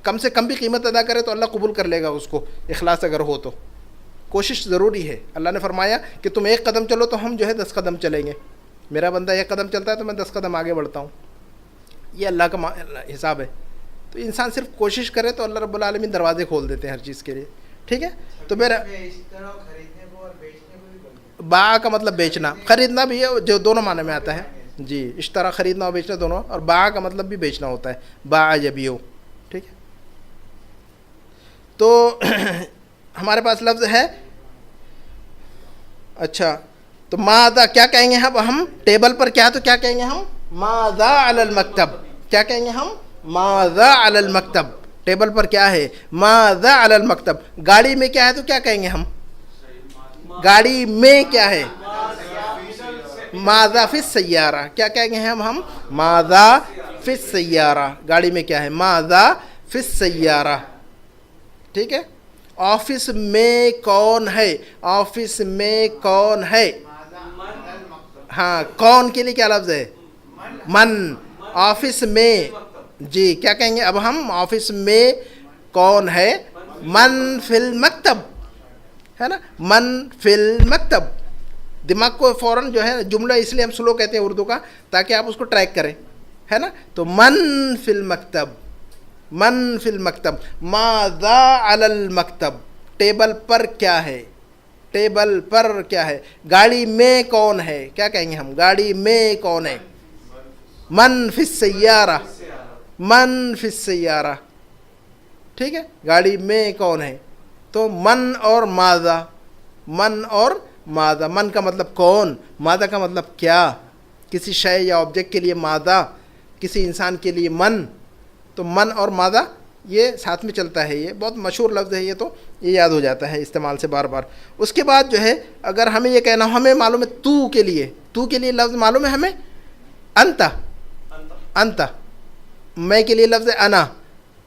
کم سے کم بھی قیمت ادا کرے تو اللہ قبول کر لے گا اس کو، اخلاص اگر ہو تو. کوشش ضروری ہے. اللہ نے فرمایا کہ تم 1 قدم چلو تو ہم جو ہے 10 قدم چلیں گے. میرا بندہ 1 قدم چلتا ہے تو میں 10 قدم آگے بڑھتا ہوں. یہ اللہ کا حساب ہے. تو انسان صرف کوشش کرے تو اللہ رب العالمین دروازے کھول دیتے ہیں ہر چیز کے لیے. ٹھیک ہے. تو میرا باع کا مطلب بیچنا، خریدنا بھی ہے، جو دونوں معنی میں آتا ہے. جی، اشترا خریدنا اور بیچنا دونوں، اور باع کا مطلب بھی بیچنا ہوتا ہے، باع یبیع. ٹھیک ہے. تو ہمارے پاس لفظ ہے. اچھا، تو ماذا کیا کہیں گے ہم ٹیبل پر کیا، تو کیا کہیں گے ہم؟ ماذا علی المکتب. کیا کہیں گے ہم؟ ماذا علی المکتب. ٹیبل پر کیا ہے؟ ماذا علی المکتب. گاڑی میں کیا ہے تو کیا کہیں گے ہم؟ گاڑی میں کیا ہے؟ ماذا فی السیارہ. کیا کہیں گے ہم؟ ماذا فی السیارہ. گاڑی میں کیا ہے؟ ماذا فی السیارہ. ٹھیک ہے. آفس میں کون ہے؟ آفس میں کون ہے؟ ہاں، کون کے لیے کیا لفظ ہے؟ من. آفس میں، جی کیا کہیں گے اب ہم؟ آفس میں کون ہے؟ من فی المکتب، ہے نا، من فی المکتب. دماغ کو فوراً جو ہے جملہ اس لیے ہم سلو کہتے ہیں اردو کا، تاکہ آپ اس کو ٹریک کریں، ہے نا. تو من فی المکتب، من فی المکتب. ماذا علی المکتب. ٹیبل پر کیا ہے؟ ٹیبل پر کیا ہے؟ گاڑی میں کون ہے؟ کیا کہیں گے ہم؟ گاڑی میں کون ہے؟ من فی السیارہ، من فی السیارہ. ٹھیک ہے. گاڑی میں کون ہے؟ تو من اور ماذا، من اور ماذا. من کا مطلب کون، ماذا کا مطلب کیا. کسی شے یا آبجیکٹ کے لیے ماذا، کسی انسان کے لیے من. تو من اور ماذا یہ ساتھ میں چلتا ہے. یہ بہت مشہور لفظ ہے، یہ تو یہ یاد ہو جاتا ہے استعمال سے بار بار. اس کے بعد جو ہے اگر ہمیں یہ کہنا ہو، ہمیں معلوم ہے تو کے لیے لفظ معلوم ہے ہمیں انت. انت. میں کے لیے لفظ انا.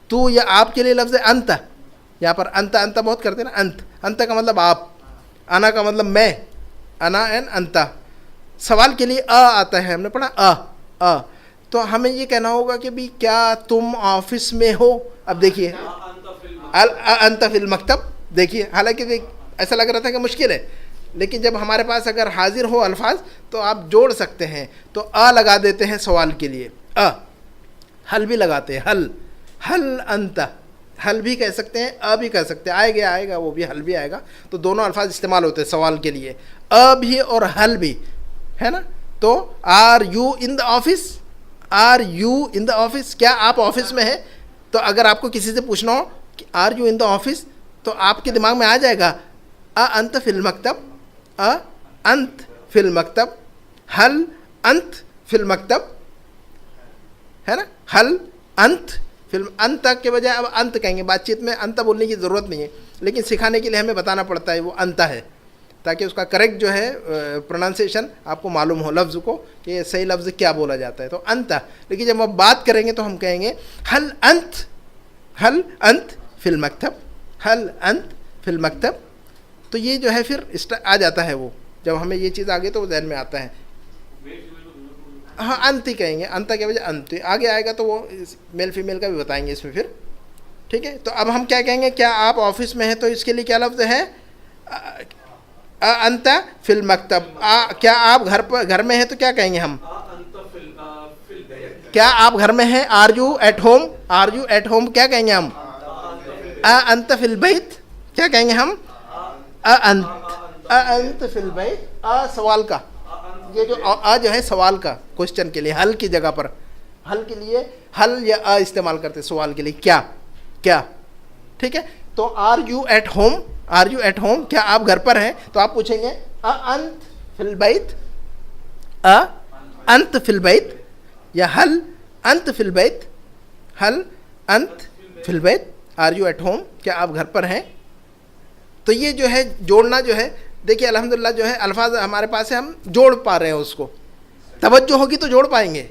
تو یا آپ کے لیے لفظ انت. یہاں پر انت بہت کرتے ہیں نا. انت کا مطلب آپ، انا کا مطلب میں. انا اینڈ انت. سوال کے لیے آتا ہے، ہم نے پڑھا آ. تو ہمیں یہ کہنا ہوگا کہ بھی کیا تم آفس میں ہو. اب دیکھیے انت فی المکتب. دیکھیے حالانکہ ایسا لگ رہا تھا کہ مشکل ہے، لیکن جب ہمارے پاس اگر حاضر ہو الفاظ تو آپ جوڑ سکتے ہیں. تو لگا دیتے ہیں سوال کے لیے. حل بھی لگاتے ہیں، حل انت. حل بھی کہہ سکتے ہیں، بھی کہہ سکتے ہیں. آئے گا وہ بھی، حل بھی آئے گا. تو دونوں الفاظ استعمال ہوتے ہیں سوال کے لیے، بھی اور حل بھی، ہے نا. تو are you in the office. Are you in the office. کیا آپ آفس میں ہیں؟ تو اگر آپ کو کسی سے پوچھنا ہو کہ are you in the office, تو آپ کے دماغ میں آ جائے گا انت فی المکتب. انت فی المکتب. حل انت فی المکتب، ہے نا. حل انت فلم. انت کے بجائے اب انت کہیں گے. بات چیت میں انت بولنے کی ضرورت نہیں ہے، لیکن سکھانے کے لیے ہمیں بتانا پڑتا ہے وہ انت ہے، تاکہ اس کا کریکٹ جو ہے پروننسیشن آپ کو معلوم ہو لفظ کو کہ صحیح لفظ کیا بولا جاتا ہے. تو انت. لیکن جب ہم بات کریں گے تو ہم کہیں گے حل انت فی المکتب. حل انت فی المکتب. تو یہ جو ہے پھر آ جاتا ہے وہ جب ہمیں یہ چیز آگے تو وہ ذہن میں آتا ہے. ہاں انت ہی کہیں گے, انتا کے وجہ انت, آگے آئے گا تو وہ میل فیمیل کا بھی بتائیں گے اس میں پھر. ٹھیک ہے, تو اب ہم کیا کہیں گے, کیا آپ آفس میں ہیں تو اس کے لیے کیا لفظ ہے, انت فی المکتب. کیا آپ گھر میں ہیں تو کیا کہیں گے ہم, کیا آپ گھر میں ہیں, are you at home, are you at home کیا کہیں گے ہم, انت فی البیت کیا کہیں گے ہم, انت فی البیت. سوال کا, یہ جو جو ہے سوال کا, کوشچن کے لیے, حل کی جگہ پر, حل کے لیے حل یا استعمال کرتے سوال کے لیے, کیا کیا. ٹھیک ہے, تو are you at home, are you at home کیا آپ گھر پر ہیں, تو آپ پوچھیں گے انت فی البیت, انت فی البیت, یا حل انت فی البیت, حل انت فی البیت, آر یو ایٹ ہوم کیا آپ گھر پر ہیں. تو یہ جو ہے جوڑنا جو ہے, دیکھیے الحمدللہ جو ہے الفاظ ہمارے پاس ہے, ہم جوڑ پا رہے ہیں اس کو. توجہ ہوگی تو جوڑ پائیں گے,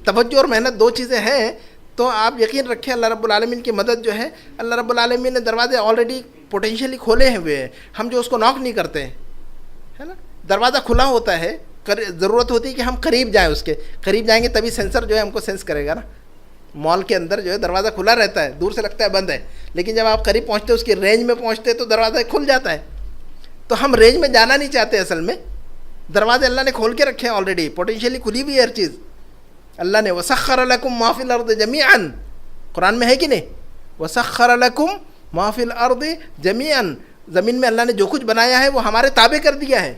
توجہ اور محنت دو چیزیں ہیں. تو آپ یقین رکھیں اللہ رب العالمین کی مدد جو ہے, اللہ رب العالمین نے دروازے آلریڈی پوٹینشیلی کھولے ہوئے ہیں, ہم جو اس کو ناک نہیں کرتے ہیں, ہے نا. دروازہ کھلا ہوتا ہے, ضرورت ہوتی ہے کہ ہم قریب جائیں, اس کے قریب جائیں گے تبھی سینسر جو ہے ہم کو سینس کرے گا نا. مال کے اندر جو ہے دروازہ کھلا رہتا ہے, دور سے لگتا ہے بند ہے, لیکن جب آپ قریب پہنچتے اس کی رینج میں پہنچتے تو دروازہ کھل جاتا ہے. تو ہم رینج میں جانا نہیں چاہتے, اصل میں دروازے اللہ نے کھول کے رکھے ہیں آلریڈی, پوٹینشیلی کھلی ہوئی ہے ہر چیز. اللہ نے وسخر لکم ما فی الارض جمیعا, قرآن میں ہے کہ نہیں, وسخر لکم ما فی الارض جمیعا, زمین میں اللہ نے جو کچھ بنایا ہے وہ ہمارے تابع کر دیا ہے.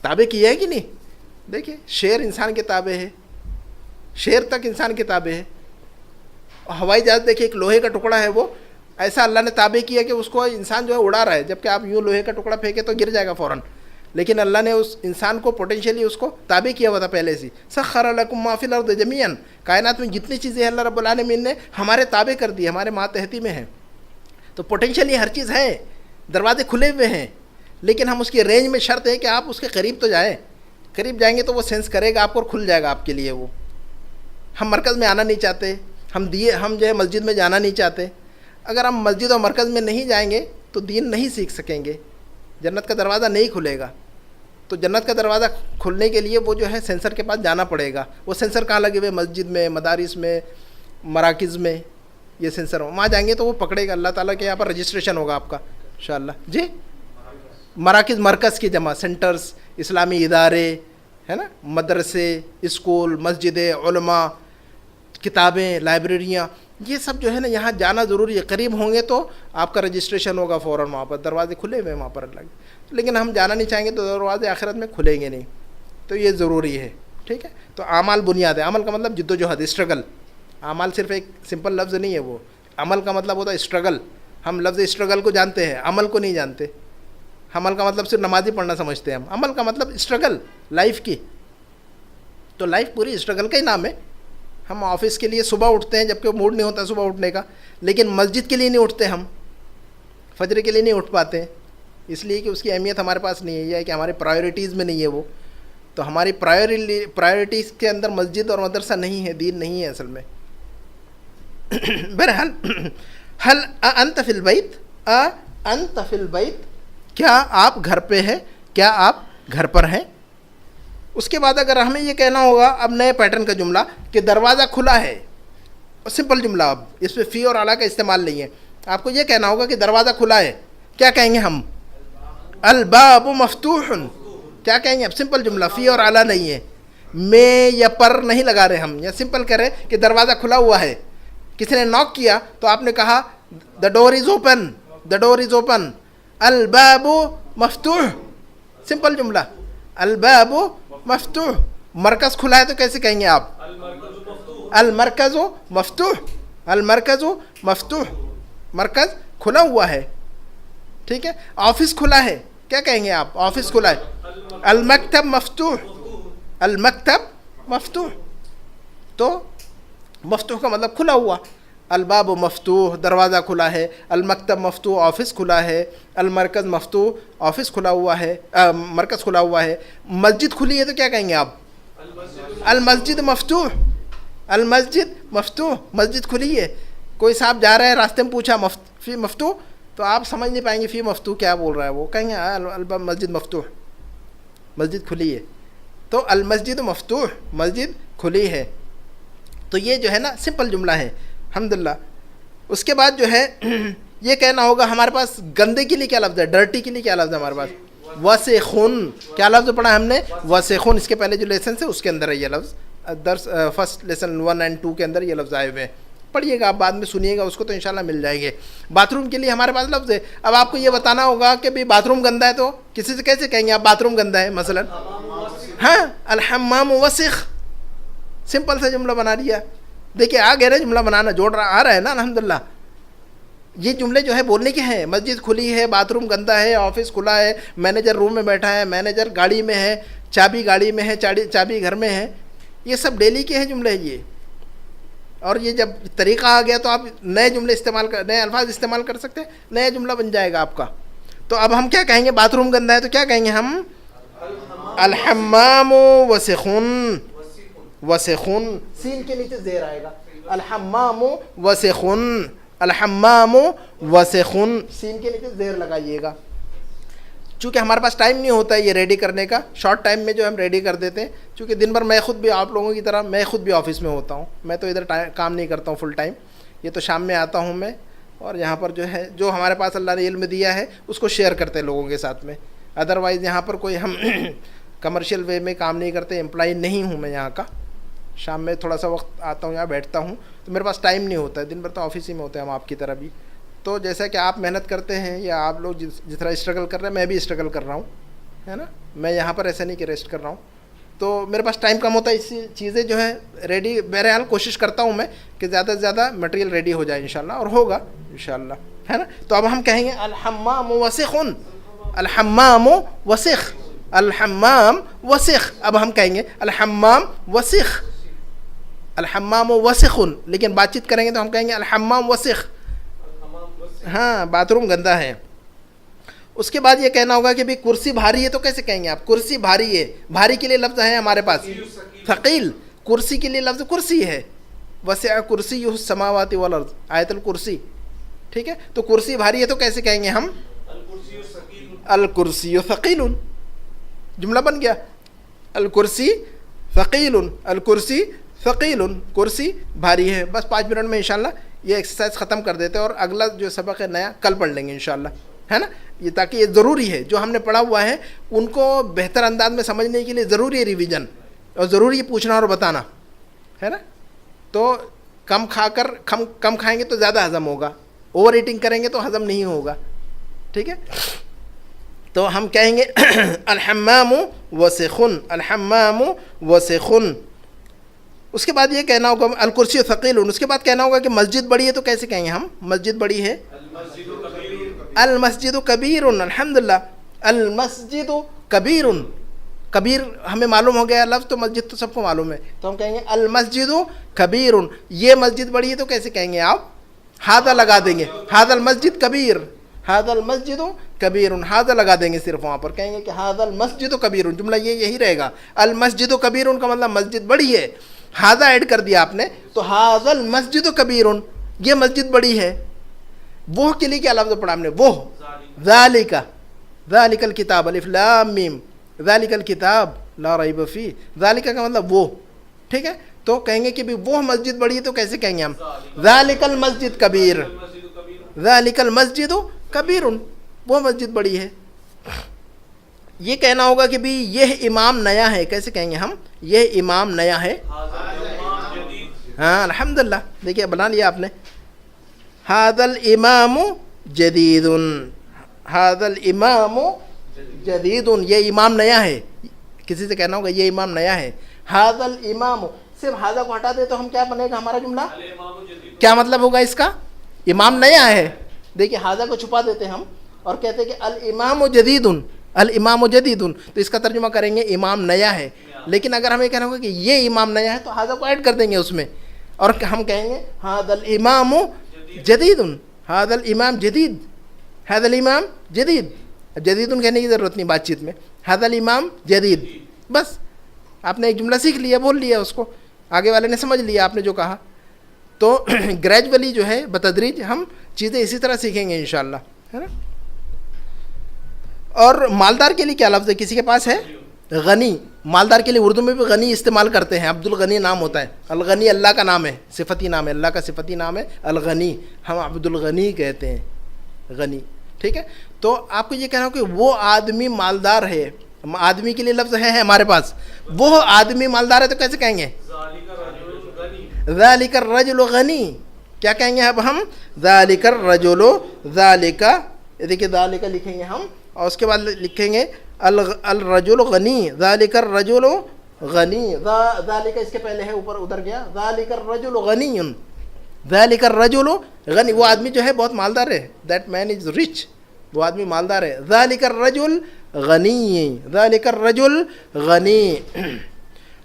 تابع کیا ہے کہ نہیں. دیکھیے شیر انسان کے تابع ہے, شیر تک انسان کے تابع ہے. ہوائی جہاز دیکھیے ایک لوہے کا ٹکڑا ہے, وہ ایسا اللہ نے تابع کیا کہ اس کو انسان جو ہے اڑا رہا ہے, جبکہ آپ یوں لوہے کا ٹکڑا پھینکے تو گر جائے گا فوراً, لیکن اللہ نے اس انسان کو پوٹینشیلی اس کو تابع کیا ہوا تھا پہلے سے. سخر لکم ما فی الارض جمیعا, کائنات میں جتنی چیزیں اللہ رب العالمین نے ہمارے تابع کر دی, ہمارے ماتحتی میں ہیں. تو پوٹینشیلی ہر چیز ہے, دروازے کھلے ہوئے ہیں, لیکن ہم اس کی رینج میں شرط ہے کہ آپ اس کے قریب تو جائیں. قریب جائیں گے تو وہ سینس کرے گا آپ کو اور کھل جائے گا آپ کے لیے وہ. ہم مرکز میں آنا نہیں چاہتے, ہم جو ہے مسجد میں جانا نہیں چاہتے. اگر ہم مسجد اور مرکز میں نہیں جائیں گے تو دین نہیں سیکھ سکیں گے, جنت کا دروازہ نہیں کھلے گا. تو جنت کا دروازہ کھلنے کے لیے وہ جو ہے سینسر کے پاس جانا پڑے گا. وہ سینسر کہاں لگے ہوئے, مسجد میں, مدارس میں, مراکز میں, یہ سینسر وہاں جائیں گے تو وہ پکڑے گا. اللہ تعالیٰ کے یہاں پر رجسٹریشن ہوگا آپ کا انشاءاللہ. جی مراکز, مرکز کی جمع, سینٹرز, اسلامی ادارے, ہے نا, مدرسے, اسکول, مسجدیں, علماء, کتابیں, لائبریریاں, یہ سب جو ہے نا یہاں جانا ضروری ہے. قریب ہوں گے تو آپ کا رجسٹریشن ہوگا فوراً وہاں پر, دروازے کھلے ہوئے ہیں وہاں پر اللہ کے. لیکن ہم جانا نہیں چاہیں گے تو دروازے آخرت میں کھلیں گے نہیں. تو یہ ضروری ہے. ٹھیک ہے, تو اعمال بنیاد ہے. عمل کا مطلب جد و جہد, اسٹرگل. اعمال صرف ایک سمپل لفظ نہیں ہے, وہ عمل کا مطلب ہوتا ہے اسٹرگل. ہم لفظ اسٹرگل کو جانتے ہیں, عمل کو نہیں جانتے. عمل کا مطلب صرف نمازی پڑھنا سمجھتے ہیں ہم. عمل کا مطلب اسٹرگل لائف کی. تو لائف پوری اسٹرگل کا ہی نام ہے. ہم آفس کے لیے صبح اٹھتے ہیں جبکہ موڈ نہیں ہوتا صبح اٹھنے کا, لیکن مسجد کے لیے نہیں اٹھتے ہم, فجر کے لیے نہیں اٹھ پاتے, اس لیے کہ اس کی اہمیت ہمارے پاس نہیں ہے, یہ ہے کہ ہمارے پرائیورٹیز میں نہیں ہے وہ. تو ہماری پرائیورٹیز کے اندر مسجد اور مدرسہ نہیں ہے, دین نہیں ہے اصل میں. بہرحال حل انت فی البیت, انت فی البیت, کیا آپ گھر پہ ہیں, کیا آپ گھر پر ہیں. اس کے بعد اگر ہمیں یہ کہنا ہوگا, اب نئے پیٹرن کا جملہ, کہ دروازہ کھلا ہے, سمپل جملہ, اب اس پہ فی اور اعلیٰ کا استعمال نہیں ہے. آپ کو یہ کہنا ہوگا کہ دروازہ کھلا ہے, کیا کہیں گے ہم, الباب مفتوح. کیا کہیں گے, اب سمپل جملہ, فی اور اعلیٰ نہیں ہے, میں یا پر نہیں لگا رہے ہم, یا سمپل کہہ رہے کہ دروازہ کھلا ہوا ہے. کسی نے ناک کیا تو آپ نے کہا دا ڈور is open, the door is open, الباب مفتوح. سمپل جملہ, الباب مفتوح. مرکز کھلا ہے تو کیسے کہیں گے آپ, المرکز مفتوح, المرکز مفتوح, مرکز کھلا ہوا ہے. ٹھیک ہے, آفس کھلا ہے, کیا کہیں گے آپ, آفس کھلا ہے, المکتب مفتوح, المکتب مفتوح. تو مفتوح کا مطلب کھلا ہوا. الباب مفتوح, دروازہ کھلا ہے, المکتب مفتوح, آفس کھلا ہے, المرکز مفتوح, آفس کھلا ہوا ہے, مرکز کھلا ہوا ہے. مسجد کھلی ہے تو کیا کہیں گے آپ, المسجد مفتوح, المسجد مفتوح, مسجد کھلی ہے. کوئی صاحب جا رہا ہے راستے میں پوچھا فی مفتوح, تو آپ سمجھ نہیں پائیں گے فی مفتوح کیا بول رہا ہے, وہ کہیں گے مسجد مفتوح. مسجد کھلی ہے. تو المسجد مفتوح, مسجد کھلی ہے. تو یہ جو ہے نا سمپل جملہ ہے الحمدللہ. اس کے بعد جو ہے یہ کہنا ہوگا ہمارے پاس گندے کے لیے کیا لفظ ہے, ڈرٹی کے لیے کیا لفظ ہے ہمارے پاس, وسخن. کیا لفظ پڑھا ہم نے, وسخن. اس کے پہلے جو لیسن ہے اس کے اندر ہے یہ لفظ, درس فرسٹ لیسن 1 اور 2 کے اندر یہ لفظ آئے ہوئے ہیں. پڑھیے گا آپ, بعد میں سنیے گا اس کو, تو انشاءاللہ مل جائیں گے. باتھ روم کے لیے ہمارے پاس لفظ ہے. اب آپ کو یہ بتانا ہوگا کہ بھئی باتھ روم گندا ہے, تو کسی سے کیسے کہیں گے آپ باتھ روم گندا ہے مثلا, ہاں الحمام وسخ, سمپل سا جملہ بنا دیا. دیکھیے آ گیا نا جملہ بنانا, جوڑ رہا آ رہا ہے نا الحمدللہ. یہ جملے جو ہے بولنے کے ہیں, مسجد کھلی ہے, باتھ روم گندا ہے, آفس کھلا ہے, مینیجر روم میں بیٹھا ہے, مینیجر گاڑی میں ہے, چابی گاڑی میں ہے, چابی گھر میں ہے. یہ سب ڈیلی کے ہیں جملے یہ. اور یہ جب طریقہ آ گیا تو آپ نئے جملے نئے الفاظ استعمال کر سکتے ہیں, نیا جملہ بن جائے گا آپ کا. تو اب ہم کیا کہیں گے, باتھ روم گندا ہے تو کیا کہیں گے ہم, الحمام وسخن. وسخن سین کے نیچے زیر آئے گا, الحمام وسخن, الحمام وسخن, سین کے نیچے زیر لگائیے گا. چونکہ ہمارے پاس ٹائم نہیں ہوتا ہے یہ ریڈی کرنے کا, شارٹ ٹائم میں جو ہم ریڈی کر دیتے ہیں. چونکہ دن بھر میں خود بھی آپ لوگوں کی طرح میں خود بھی آفس میں ہوتا ہوں, میں تو ادھر کام نہیں کرتا ہوں فل ٹائم. یہ تو شام میں آتا ہوں میں, اور یہاں پر جو ہے جو ہمارے پاس اللہ نے علم دیا ہے اس کو شیئر کرتے ہیں لوگوں کے ساتھ میں. ادروائز یہاں پر کوئی ہم کمرشل وے میں کام نہیں کرتے, امپلائی نہیں ہوں میں یہاں کا. شام میں تھوڑا سا وقت آتا ہوں, یہاں بیٹھتا ہوں, تو میرے پاس ٹائم نہیں ہوتا ہے. دن بھر تو آفس ہی میں ہوتے ہیں ہم آپ کی طرح بھی. تو جیسا کہ آپ محنت کرتے ہیں یا آپ لوگ جس طرح اسٹرگل کر رہے ہیں, میں بھی اسٹرگل کر رہا ہوں, ہے نا. میں یہاں پر ایسا نہیں کہ ریسٹ کر رہا ہوں, تو میرے پاس ٹائم کم ہوتا ہے. اسی چیزیں جو ہے ریڈی, بہرحال کوشش کرتا ہوں میں کہ زیادہ سے زیادہ مٹیریل ریڈی ہو جائے انشاءاللہ, اور ہوگا انشاءاللہ, ہے نا. تو اب ہم کہیں گے الحمام وسخن, الحمام وسخ, الحمام وسخ. اب ہم کہیں گے الحمام وسخ, الحمام وسخن. لیکن بات چیت کریں گے تو ہم کہیں گے الحمام وسخ, ہاں باتھ روم گندا ہے. اس کے بعد یہ کہنا ہوگا کہ بھی کرسی بھاری ہے, تو کیسے کہیں گے آپ, کرسی بھاری ہے. بھاری کے لیے لفظ ہے ہمارے پاس ثقیل, کرسی کے لیے لفظ کرسی ہے. وسع کرسی السماوات والارض, آیت الکرسی, ٹھیک ہے. تو کرسی بھاری ہے تو کیسے کہیں گے ہم, الکرسی ثقیل. جملہ بن گیا, الکرسی ثقیل, الکرسی ثقیل, کرسی بھاری ہے. بس 5 منٹ میں انشاءاللہ یہ ایکسرسائز ختم کر دیتے ہیں, اور اگلا جو سبق ہے نیا کل پڑھ لیں گے انشاءاللہ, ہے نا. یہ تاکہ یہ ضروری ہے, جو ہم نے پڑھا ہوا ہے ان کو بہتر انداز میں سمجھنے کے لیے ضروری ہے ریویژن, اور ضروری ہے پوچھنا اور بتانا, ہے نا. تو کم کھائیں گے تو زیادہ ہضم ہوگا, اوور ایٹنگ کریں گے تو ہضم نہیں ہوگا, ٹھیک ہے. تو ہم کہیں گے الحمام وسخن, الحمام وسخن. اس کے بعد یہ کہنا ہوگا الکرسی ثقیل. اس کے بعد کہنا ہوگا کہ مسجد بڑی ہے تو کیسے کہیں گے ہم, مسجد بڑی ہے, المسجد کبیر, الحمدللہ, المسجد کبیر. کبیر ہمیں معلوم ہو گیا لفظ, تو مسجد تو سب کو معلوم ہے, تو ہم کہیں گے المسجد کبیر. یہ مسجد بڑی ہے تو کیسے کہیں گے آپ, ہذا لگا دیں گے, ہذا المسجد کبیر, ہذا المسجد کبیر, ہذا لگا دیں گے صرف, وہاں پر کہیں گے کہ ہذا المسجد کبیر. جملہ یہی رہے گا, المسجد کبیر کا مطلب مسجد بڑی ہے. ہذا ایڈ کر دیا آپ نے, تو ہذا المسجد کبیر, یہ مسجد بڑی ہے. وہ کے لیے کیا لفظ پڑھا ہم نے, وہ, ذالک, ذالک الکتاب, الف لام میم, ذالک الکتاب لا ریب فیہ, ذالک کا مطلب وہ, ٹھیک ہے. تو کہیں گے کہ بھی وہ مسجد بڑی ہے تو کیسے کہیں گے ہم, ذالک المسجد کبیر, ذالک المسجد کبیر, وہ مسجد بڑی ہے. یہ کہنا ہوگا کہ بھی یہ امام نیا ہے, کیسے کہیں گے ہم, یہ امام نیا ہے, ہاں الحمدللہ. دیکھیے بنا لیا آپ نے, ھذا الامام جدید, ھذا الامام جدید, یہ امام نیا ہے. کسی سے کہنا ہوگا یہ امام نیا ہے, ھذا الامام, صرف ھذا کو ہٹا دے تو ہم کیا بنے گا ہمارا جملہ, کیا مطلب ہوگا اس کا, امام نیا ہے. دیکھیے ھذا کو چھپا دیتے ہم اور کہتے ہیں کہ الامام جدید, الامام جدید, تو اس کا ترجمہ کریں گے امام نیا ہے. لیکن اگر ہمیں کہنا ہوگا کہ یہ امام نیا ہے تو ھذا کو ایڈ کر دیں گے اس میں, اور ہم کہیں گے ھذا الامام جدید, ھذا الامام جدید, ھذا الامام جدید. جدید کہنے کی ضرورت نہیں بات چیت میں, ھذا الامام جدید, بس آپ نے ایک جملہ سیکھ لیا, بول لیا اس کو, آگے والے نے سمجھ لیا آپ نے جو کہا. تو گریجولی جو ہے بتدریج ہم چیزیں اسی طرح سیکھیں گے انشاءاللہ, ہے نا. اور مالدار کے لیے کیا لفظ ہے, کسی کے پاس ہے, غنی مالدار کے لیے اردو میں بھی غنی استعمال کرتے ہیں, عبد الغنی نام ہوتا ہے. الغنی اللہ کا نام ہے, صفتی نام ہے, اللہ کا صفتی نام ہے الغنی, ہم عبد الغنی کہتے ہیں غنی. ٹھیک ہے, تو آپ کو یہ کہنا ہو کہ وہ آدمی مالدار ہے, آدمی کے لیے لفظ ہے ہمارے پاس, وہ آدمی مالدار ہے تو کیسے کہیں گے؟ ذالک الرجل غنی. کیا کہیں گے اب ہم؟ ذالک الرجل, ذالک, دیکھیے ذالک لکھیں گے ہم اور اس کے بعد لکھیں گے الرجل غنی, ذالک الرجل غنی, ذالک اس کے پہلے ہے اوپر ادھر گیا, ذالک الرجل غنی, ذالک الرجل غنی, وہ آدمی جو ہے بہت مالدار ہے, دیٹ مین از رچ, وہ آدمی مالدار ہے. ذالک الرجل غنی, ذالک الرجل غنی.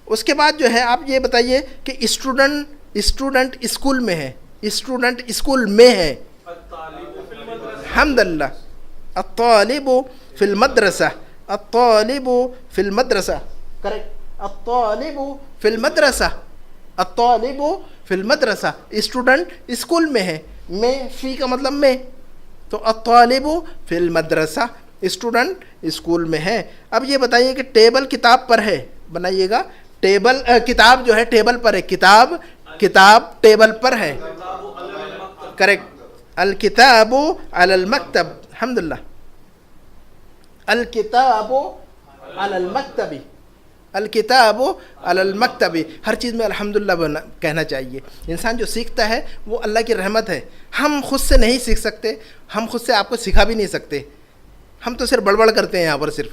اس کے بعد جو ہے آپ یہ بتائیے کہ اسٹوڈنٹ اسکول میں ہے, اسٹوڈنٹ اسکول میں ہے. الحمدللہ. الطالب فی المدرسہ, الطالب فی المدرسہ, کریکٹ, الطالب فی المدرسہ, الطالب فی المدرسہ, اسٹوڈنٹ اسکول میں ہے, میں فی کا مطلب میں, تو الطالب فی المدرسہ, اسٹوڈنٹ اسکول میں ہے. اب یہ بتائیے کہ ٹیبل کتاب پر ہے, بنائیے گا ٹیبل, کتاب جو ہے ٹیبل پر ہے, کتاب ٹیبل پر ہے, کریکٹ. الکتاب علی المکتب, الحمدللہ. الکتاب علی المکتب, الکتاب علی المکتب, ہر چیز میں الحمدللہ کہنا چاہیے. انسان جو سیکھتا ہے وہ اللہ کی رحمت ہے, ہم خود سے نہیں سیکھ سکتے, ہم خود سے آپ کو سکھا بھی نہیں سکتے, ہم تو صرف بڑبڑ کرتے ہیں یہاں پر صرف.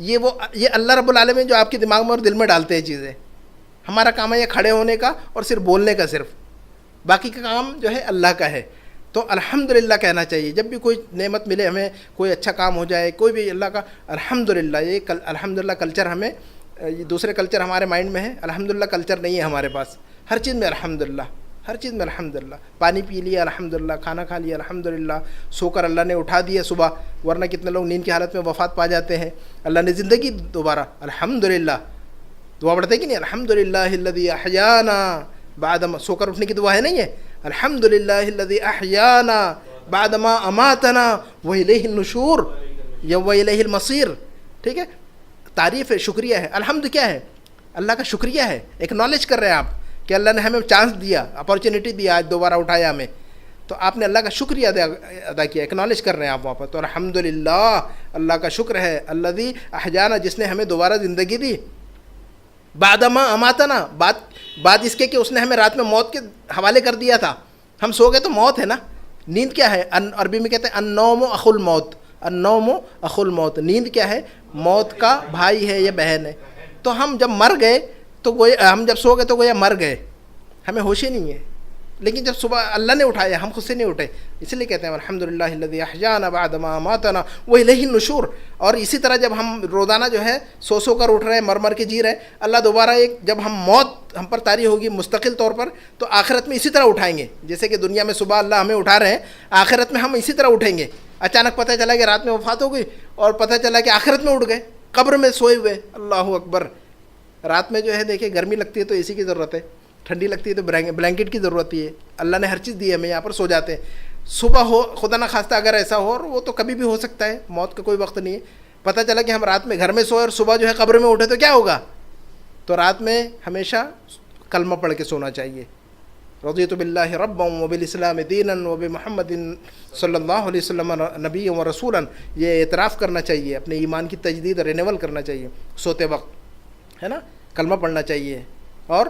یہ اللہ رب العالمین جو آپ کے دماغ میں اور دل میں ڈالتے ہیں چیزیں, ہمارا کام ہے یہ کھڑے ہونے کا اور صرف بولنے کا, صرف باقی کا کام جو ہے اللہ کا ہے. تو الحمدللہ کہنا چاہیے جب بھی کوئی نعمت ملے, ہمیں کوئی اچھا کام ہو جائے, کوئی بھی اللہ کا الحمدللہ. یہ الحمدللہ کلچر ہمیں, دوسرے کلچر ہمارے مائنڈ میں ہے, الحمدللہ کلچر نہیں ہے ہمارے پاس. ہر چیز میں الحمدللہ, ہر چیز میں الحمدللہ. پانی پی لیا الحمدللہ, کھانا کھا لیا الحمدللہ, سو کر اللہ نے اٹھا دیا صبح, ورنہ کتنے لوگ نیند کی حالت میں وفات پا جاتے ہیں, اللہ نے زندگی دوبارہ, الحمدللہ. دعا پڑھتے کہ نہیں, الحمدللہ الذی احیانا بعد ما, سو کر اٹھنے کی دعا ہے نہیں ہے, الحمدللہ الذی احیانا بعد ما اماتنا والیہ النشور یا والیہ المصیر. ٹھیک ہے, تعریف ہے, شکریہ ہے. الحمد کیا ہے؟ اللہ کا شکریہ ہے, ایکنالج کر رہے ہیں آپ کہ اللہ نے ہمیں چانس دیا, اپارچونیٹی دیا, آج دوبارہ اٹھایا ہمیں, تو آپ نے اللہ کا شکریہ ادا کیا, ایکنالج کر رہے ہیں آپ وہاں پر. تو الحمدللہ اللہ کا شکر ہے, الذی احیانا, جس نے ہمیں دوبارہ زندگی دی, بعد ما اماتنا, بعد اس کے کہ اس نے ہمیں رات میں موت کے حوالے کر دیا تھا. ہم سو گئے تو موت ہے نا. نیند کیا ہے؟ عربی میں کہتے ہیں النوم اخو الموت, النوم اخو الموت. نیند کیا ہے؟ موت کا بھائی ہے یا بہن ہے. تو ہم جب مر گئے تو گویا, ہم جب سو گئے تو گویا مر گئے, ہمیں ہوش ہی نہیں ہے. لیکن جب صبح اللہ نے اٹھایا, ہم خود سے نہیں اٹھے, اس لیے کہتے ہیں الحمدللہ الذی احیانا بعد ما اماتنا والیہ النشور. اور اسی طرح جب ہم روزانہ جو ہے سو کر اٹھ رہے ہیں, مر کے جی رہے ہیں, اللہ دوبارہ ایک جب ہم موت ہم پر طاری ہوگی مستقل طور پر, تو آخرت میں اسی طرح اٹھائیں گے. جیسے کہ دنیا میں صبح اللہ ہمیں اٹھا رہے ہیں, آخرت میں ہم اسی طرح اٹھیں گے. اچانک پتہ چلا کہ رات میں وفات ہو گئی اور پتہ چلا کہ آخرت میں اٹھ گئے, قبر میں سوئے ہوئے. اللہ اکبر. رات میں جو ہے دیکھیں گرمی لگتی ہے تو اے سی کی ضرورت ہے, ٹھنڈی لگتی ہے تو بلینکٹ کی ضرورت ہے. اللہ نے ہر چیز دی ہے, ہمیں یہاں پر سو جاتے ہیں. صبح ہو, خدا نہ خواستہ اگر ایسا ہو, اور وہ تو کبھی بھی ہو سکتا ہے, موت کا کوئی وقت نہیں ہے, پتہ چلا کہ ہم رات میں گھر میں سوئے اور صبح جو ہے قبر میں اٹھے تو کیا ہوگا؟ تو رات میں ہمیشہ کلمہ پڑھ کے سونا چاہیے. رضیت باللہ ربا وبالاسلام دینا وبمحمد صلی اللہ علیہ وسلم نبی و رسولا. یہ اعتراف کرنا چاہیے, اپنے ایمان کی تجدید رینیول کرنا چاہیے سوتے وقت, ہے نا, کلمہ پڑھنا چاہیے. اور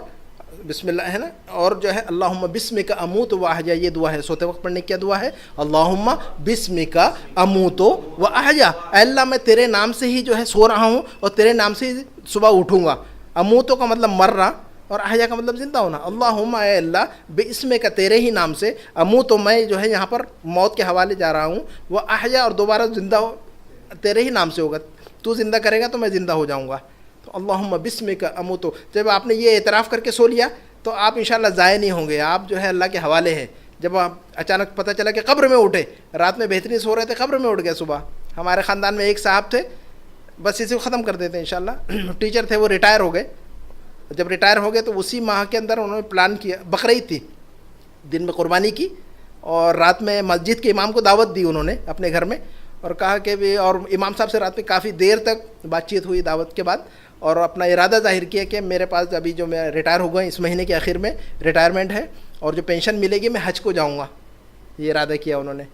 بسم اللہ ہے نا, اور جو ہے اللہم بسمک اموت و احیا, یہ دعا ہے سوتے وقت پڑھنے کی. کیا دعا ہے؟ اللہم بسمک اموت و احیا, اے اللہ میں تیرے نام سے ہی جو ہے سو رہا ہوں اور تیرے نام سے ہی صبح اٹھوں گا. اموتو کا مطلب مرنا اور احیا کا مطلب زندہ ہونا. اللہم اے اللہ بسمک تیرے ہی نام سے, اموتو میں جو ہے یہاں پر موت کے حوالے جا رہا ہوں, وہ احیا اور دوبارہ زندہ تیرے ہی نام سے ہوگا, تو زندہ کرے گا تو میں زندہ ہو جاؤں گا. تو اللہم بسمک اموتو, جب آپ نے یہ اعتراف کر کے سو لیا تو آپ انشاءاللہ ضائع نہیں ہوں گے, آپ جو ہے اللہ کے حوالے ہیں. جب آپ اچانک پتہ چلا کہ قبر میں اٹھے, رات میں بہترین سو رہے تھے, قبر میں اٹھ گئے صبح. ہمارے خاندان میں ایک صاحب تھے, بس اسی کو ختم کر دیتے ہیں انشاءاللہ, ٹیچر تھے, وہ ریٹائر ہو گئے. جب ریٹائر ہو گئے تو اسی ماہ کے اندر انہوں نے پلان کیا, بقرعید تھی, دن میں قربانی کی اور رات میں مسجد کے امام کو دعوت دی انہوں نے اپنے گھر میں, اور کہا کہ بھی، اور امام صاحب سے رات میں کافی دیر تک بات چیت ہوئی دعوت کے بعد، اور اپنا ارادہ ظاہر کیا کہ میرے پاس ابھی جو میں ریٹائر ہو گئے، اس مہینے کے آخر میں ریٹائرمنٹ ہے، اور جو پینشن ملے گی میں حج کو جاؤں گا، یہ ارادہ کیا انہوں نے.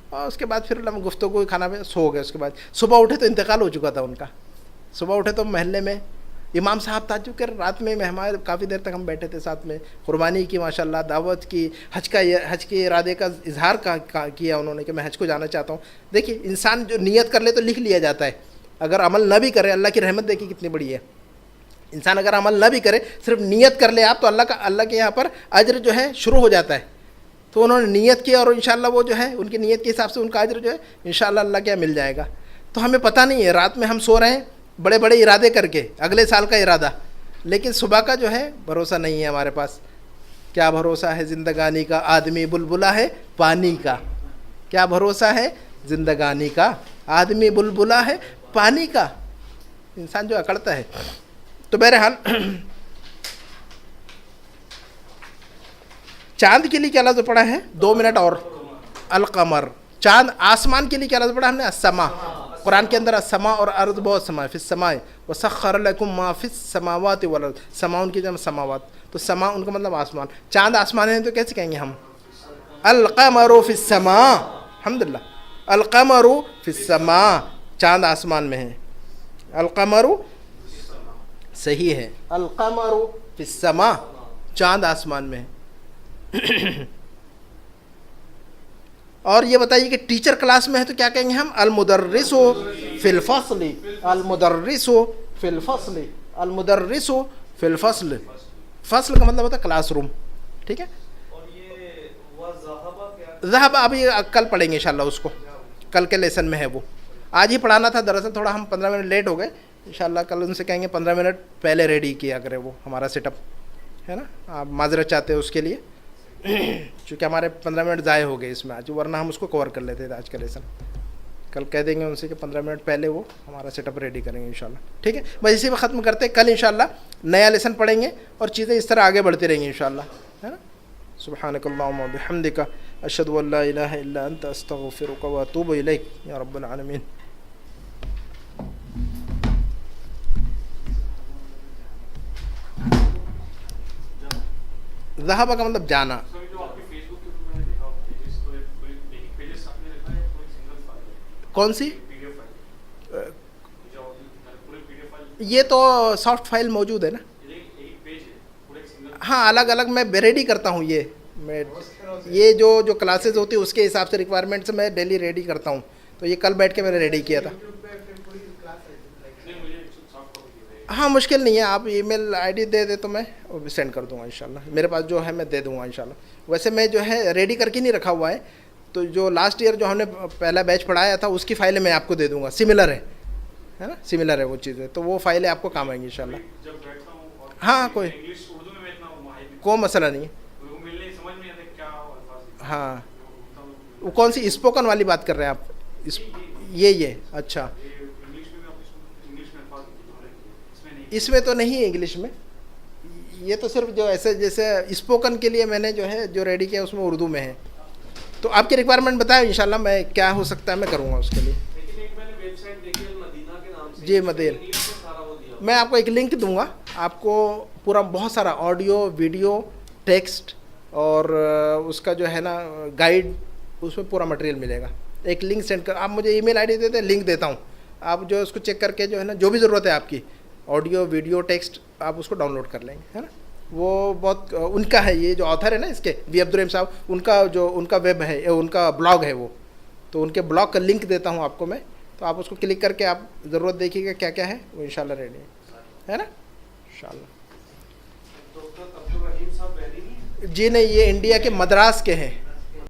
اور اس کے بعد پھر ہم گفتگو کھانا پہ سو گئے. اس کے بعد صبح اٹھے تو انتقال ہو چکا تھا ان کا. صبح اٹھے تو محلے میں امام صاحب تعجب کر، رات میں مہمان کافی دیر تک ہم بیٹھے تھے ساتھ میں، قربانی کی ماشاءاللہ، دعوت کی، حج کے ارادے کا اظہار کیا انہوں نے کہ میں حج کو جانا چاہتا ہوں. دیکھیے انسان جو نیت کر لے تو لکھ لیا جاتا ہے، اگر عمل نہ بھی کرے، اللہ کی رحمت دیکھیے کتنی بڑی ہے. انسان اگر عمل نہ بھی کرے، صرف نیت کر لے آپ، تو اللہ کے یہاں پر اجر جو ہے شروع ہو جاتا ہے. تو انہوں نے نیت کی، اور انشاءاللہ وہ جو ہے ان کی نیت کے حساب سے ان کا اجر جو ہے انشاءاللہ اللہ کے یہاں مل جائے گا. تو ہمیں پتہ نہیں ہے، رات میں ہم سو رہے ہیں بڑے بڑے ارادے کر کے، اگلے سال کا ارادہ، لیکن صبح کا جو ہے بھروسہ نہیں ہے ہمارے پاس. کیا بھروسہ ہے زندگانی کا، آدمی بلبلا ہے پانی کا. کیا بھروسہ ہے زندگانی کا، آدمی بلبلا ہے پانی کا. انسان جو اکڑتا ہے. تو بہرحال چاند کے لیے کیا لفظ پڑھا ہے؟ 2 منٹ اور. القمر. چاند. آسمان کے لیے کیا لفظ پڑھا ہم نے؟ السما. قرآن کے اندر السما اور ارض بہت سما ہے. فی السماء وسخر لکم ما فی السماوات والارض. سما ان کی جمع سماوات، تو سما ان کا مطلب آسمان. چاند آسمان ہے تو کیسے کہیں گے ہم؟ القمر فی السماء. الحمدللہ. القمر فی السماء. چاند آسمان میں ہے. القمر صحیح ہے. القمر فی السماء. چاند آسمان میں ہے. اور یہ بتائیے کہ ٹیچر کلاس میں ہے تو کیا کہیں گے ہم؟ المدرس فی الفصل. المدرس فی الفصل. المدرس فی الفصل. فصل کا مطلب ہوتا ہے کلاس روم. ٹھیک ہے. ذہب ابھی کل پڑھیں گے انشاءاللہ اس کو، کل کے لیسن میں ہے وہ. آج ہی پڑھانا تھا، دراصل تھوڑا ہم 15 منٹ لیٹ ہو گئے. انشاءاللہ کل ان سے کہیں گے 15 منٹ پہلے ریڈی کیا کرے وہ ہمارا سیٹ اپ، ہے نا. آپ معذرت چاہتے ہیں اس کے لیے، چونکہ ہمارے 15 منٹ ضائع ہو گئے اس میں آج، ورنہ ہم اس کو کور کر لیتے تھے آج کا لیسن. کل کہہ دیں گے ان سے کہ 15 منٹ پہلے وہ ہمارا سیٹ اپ ریڈی کریں گے انشاءاللہ. ٹھیک ہے. بس اسی میں ختم کرتے ہیں. کل انشاءاللہ نیا لیسن پڑھیں گے اور چیزیں اس طرح آگے بڑھتی رہیں گی انشاءاللہ، ہے نا. سبحانک اللہم و بحمدک، اشہد ان لا الہ الا انت، استغفرک و اتوب الیک یا رب العالمین. ذہب کا مطلب جانا. کون سی؟ یہ تو سافٹ فائل موجود ہے نا. ہاں الگ الگ میں ریڈی کرتا ہوں. یہ جو کلاسز ہوتی ہے اس کے حساب سے ریکوائرمنٹ سے میں ڈیلی ریڈی کرتا ہوں. تو یہ کل بیٹھ کے میں نے ریڈی کیا تھا. ہاں مشکل نہیں ہے، آپ ای میل آئی ڈی دے دے تو میں وہ بھی سینڈ کر دوں گا انشاءاللہ. میرے پاس جو ہے میں دے دوں گا انشاءاللہ. ویسے میں جو ہے ریڈی کر کے نہیں رکھا ہوا ہے، تو جو لاسٹ ایئر جو ہم نے پہلا بیچ پڑھایا تھا اس کی فائلیں میں آپ کو دے دوں گا. سملر ہے نا، سملر ہے وہ چیزیں، تو وہ فائلیں آپ کو کام آئیں گی انشاءاللہ. ہاں کوئی مسئلہ نہیں ہے. ہاں وہ کون سی اسپوکن والی بات کر رہے ہیں آپ؟ یہ اچھا، اس میں تو نہیں ہے انگلش میں. یہ تو صرف جو ایسے جیسے اسپوکن کے لیے میں نے جو ہے جو ریڈی کیا اس میں اردو میں ہے. تو آپ کی ریکوائرمنٹ بتائیں انشاءاللہ میں کیا ہو سکتا ہے میں کروں گا اس کے لیے. جی مدین، میں آپ کو ایک لنک دوں گا. آپ کو پورا بہت سارا آڈیو، ویڈیو، ٹیکسٹ اور اس کا جو ہے نا گائیڈ، اس میں پورا مٹیریل ملے گا. ایک لنک سینڈ کر، آپ مجھے ای میل آئی ڈی دیتے ہیں، لنک دیتا ہوں. آپ جو اس کو چیک کر کے جو ہے نا جو بھی ضرورت ہے آپ کی، آڈیو، ویڈیو، ٹیکسٹ، آپ اس کو ڈاؤن لوڈ کر لیں گے، ہے نا. وہ بہت ان کا ہے، یہ جو آتھر ہے نا اس کے وی عبدالرحیم صاحب، ان کا ویب ہے، ان کا بلاگ ہے وہ. تو ان کے بلاگ کا لنک دیتا ہوں آپ کو میں. تو آپ اس کو کلک کر کے آپ ضرورت دیکھیے گا کیا کیا ہے، وہ انشاءاللہ ریڈی ہے نا انشاءاللہ. جی نہیں، یہ انڈیا کے مدراس کے ہیں.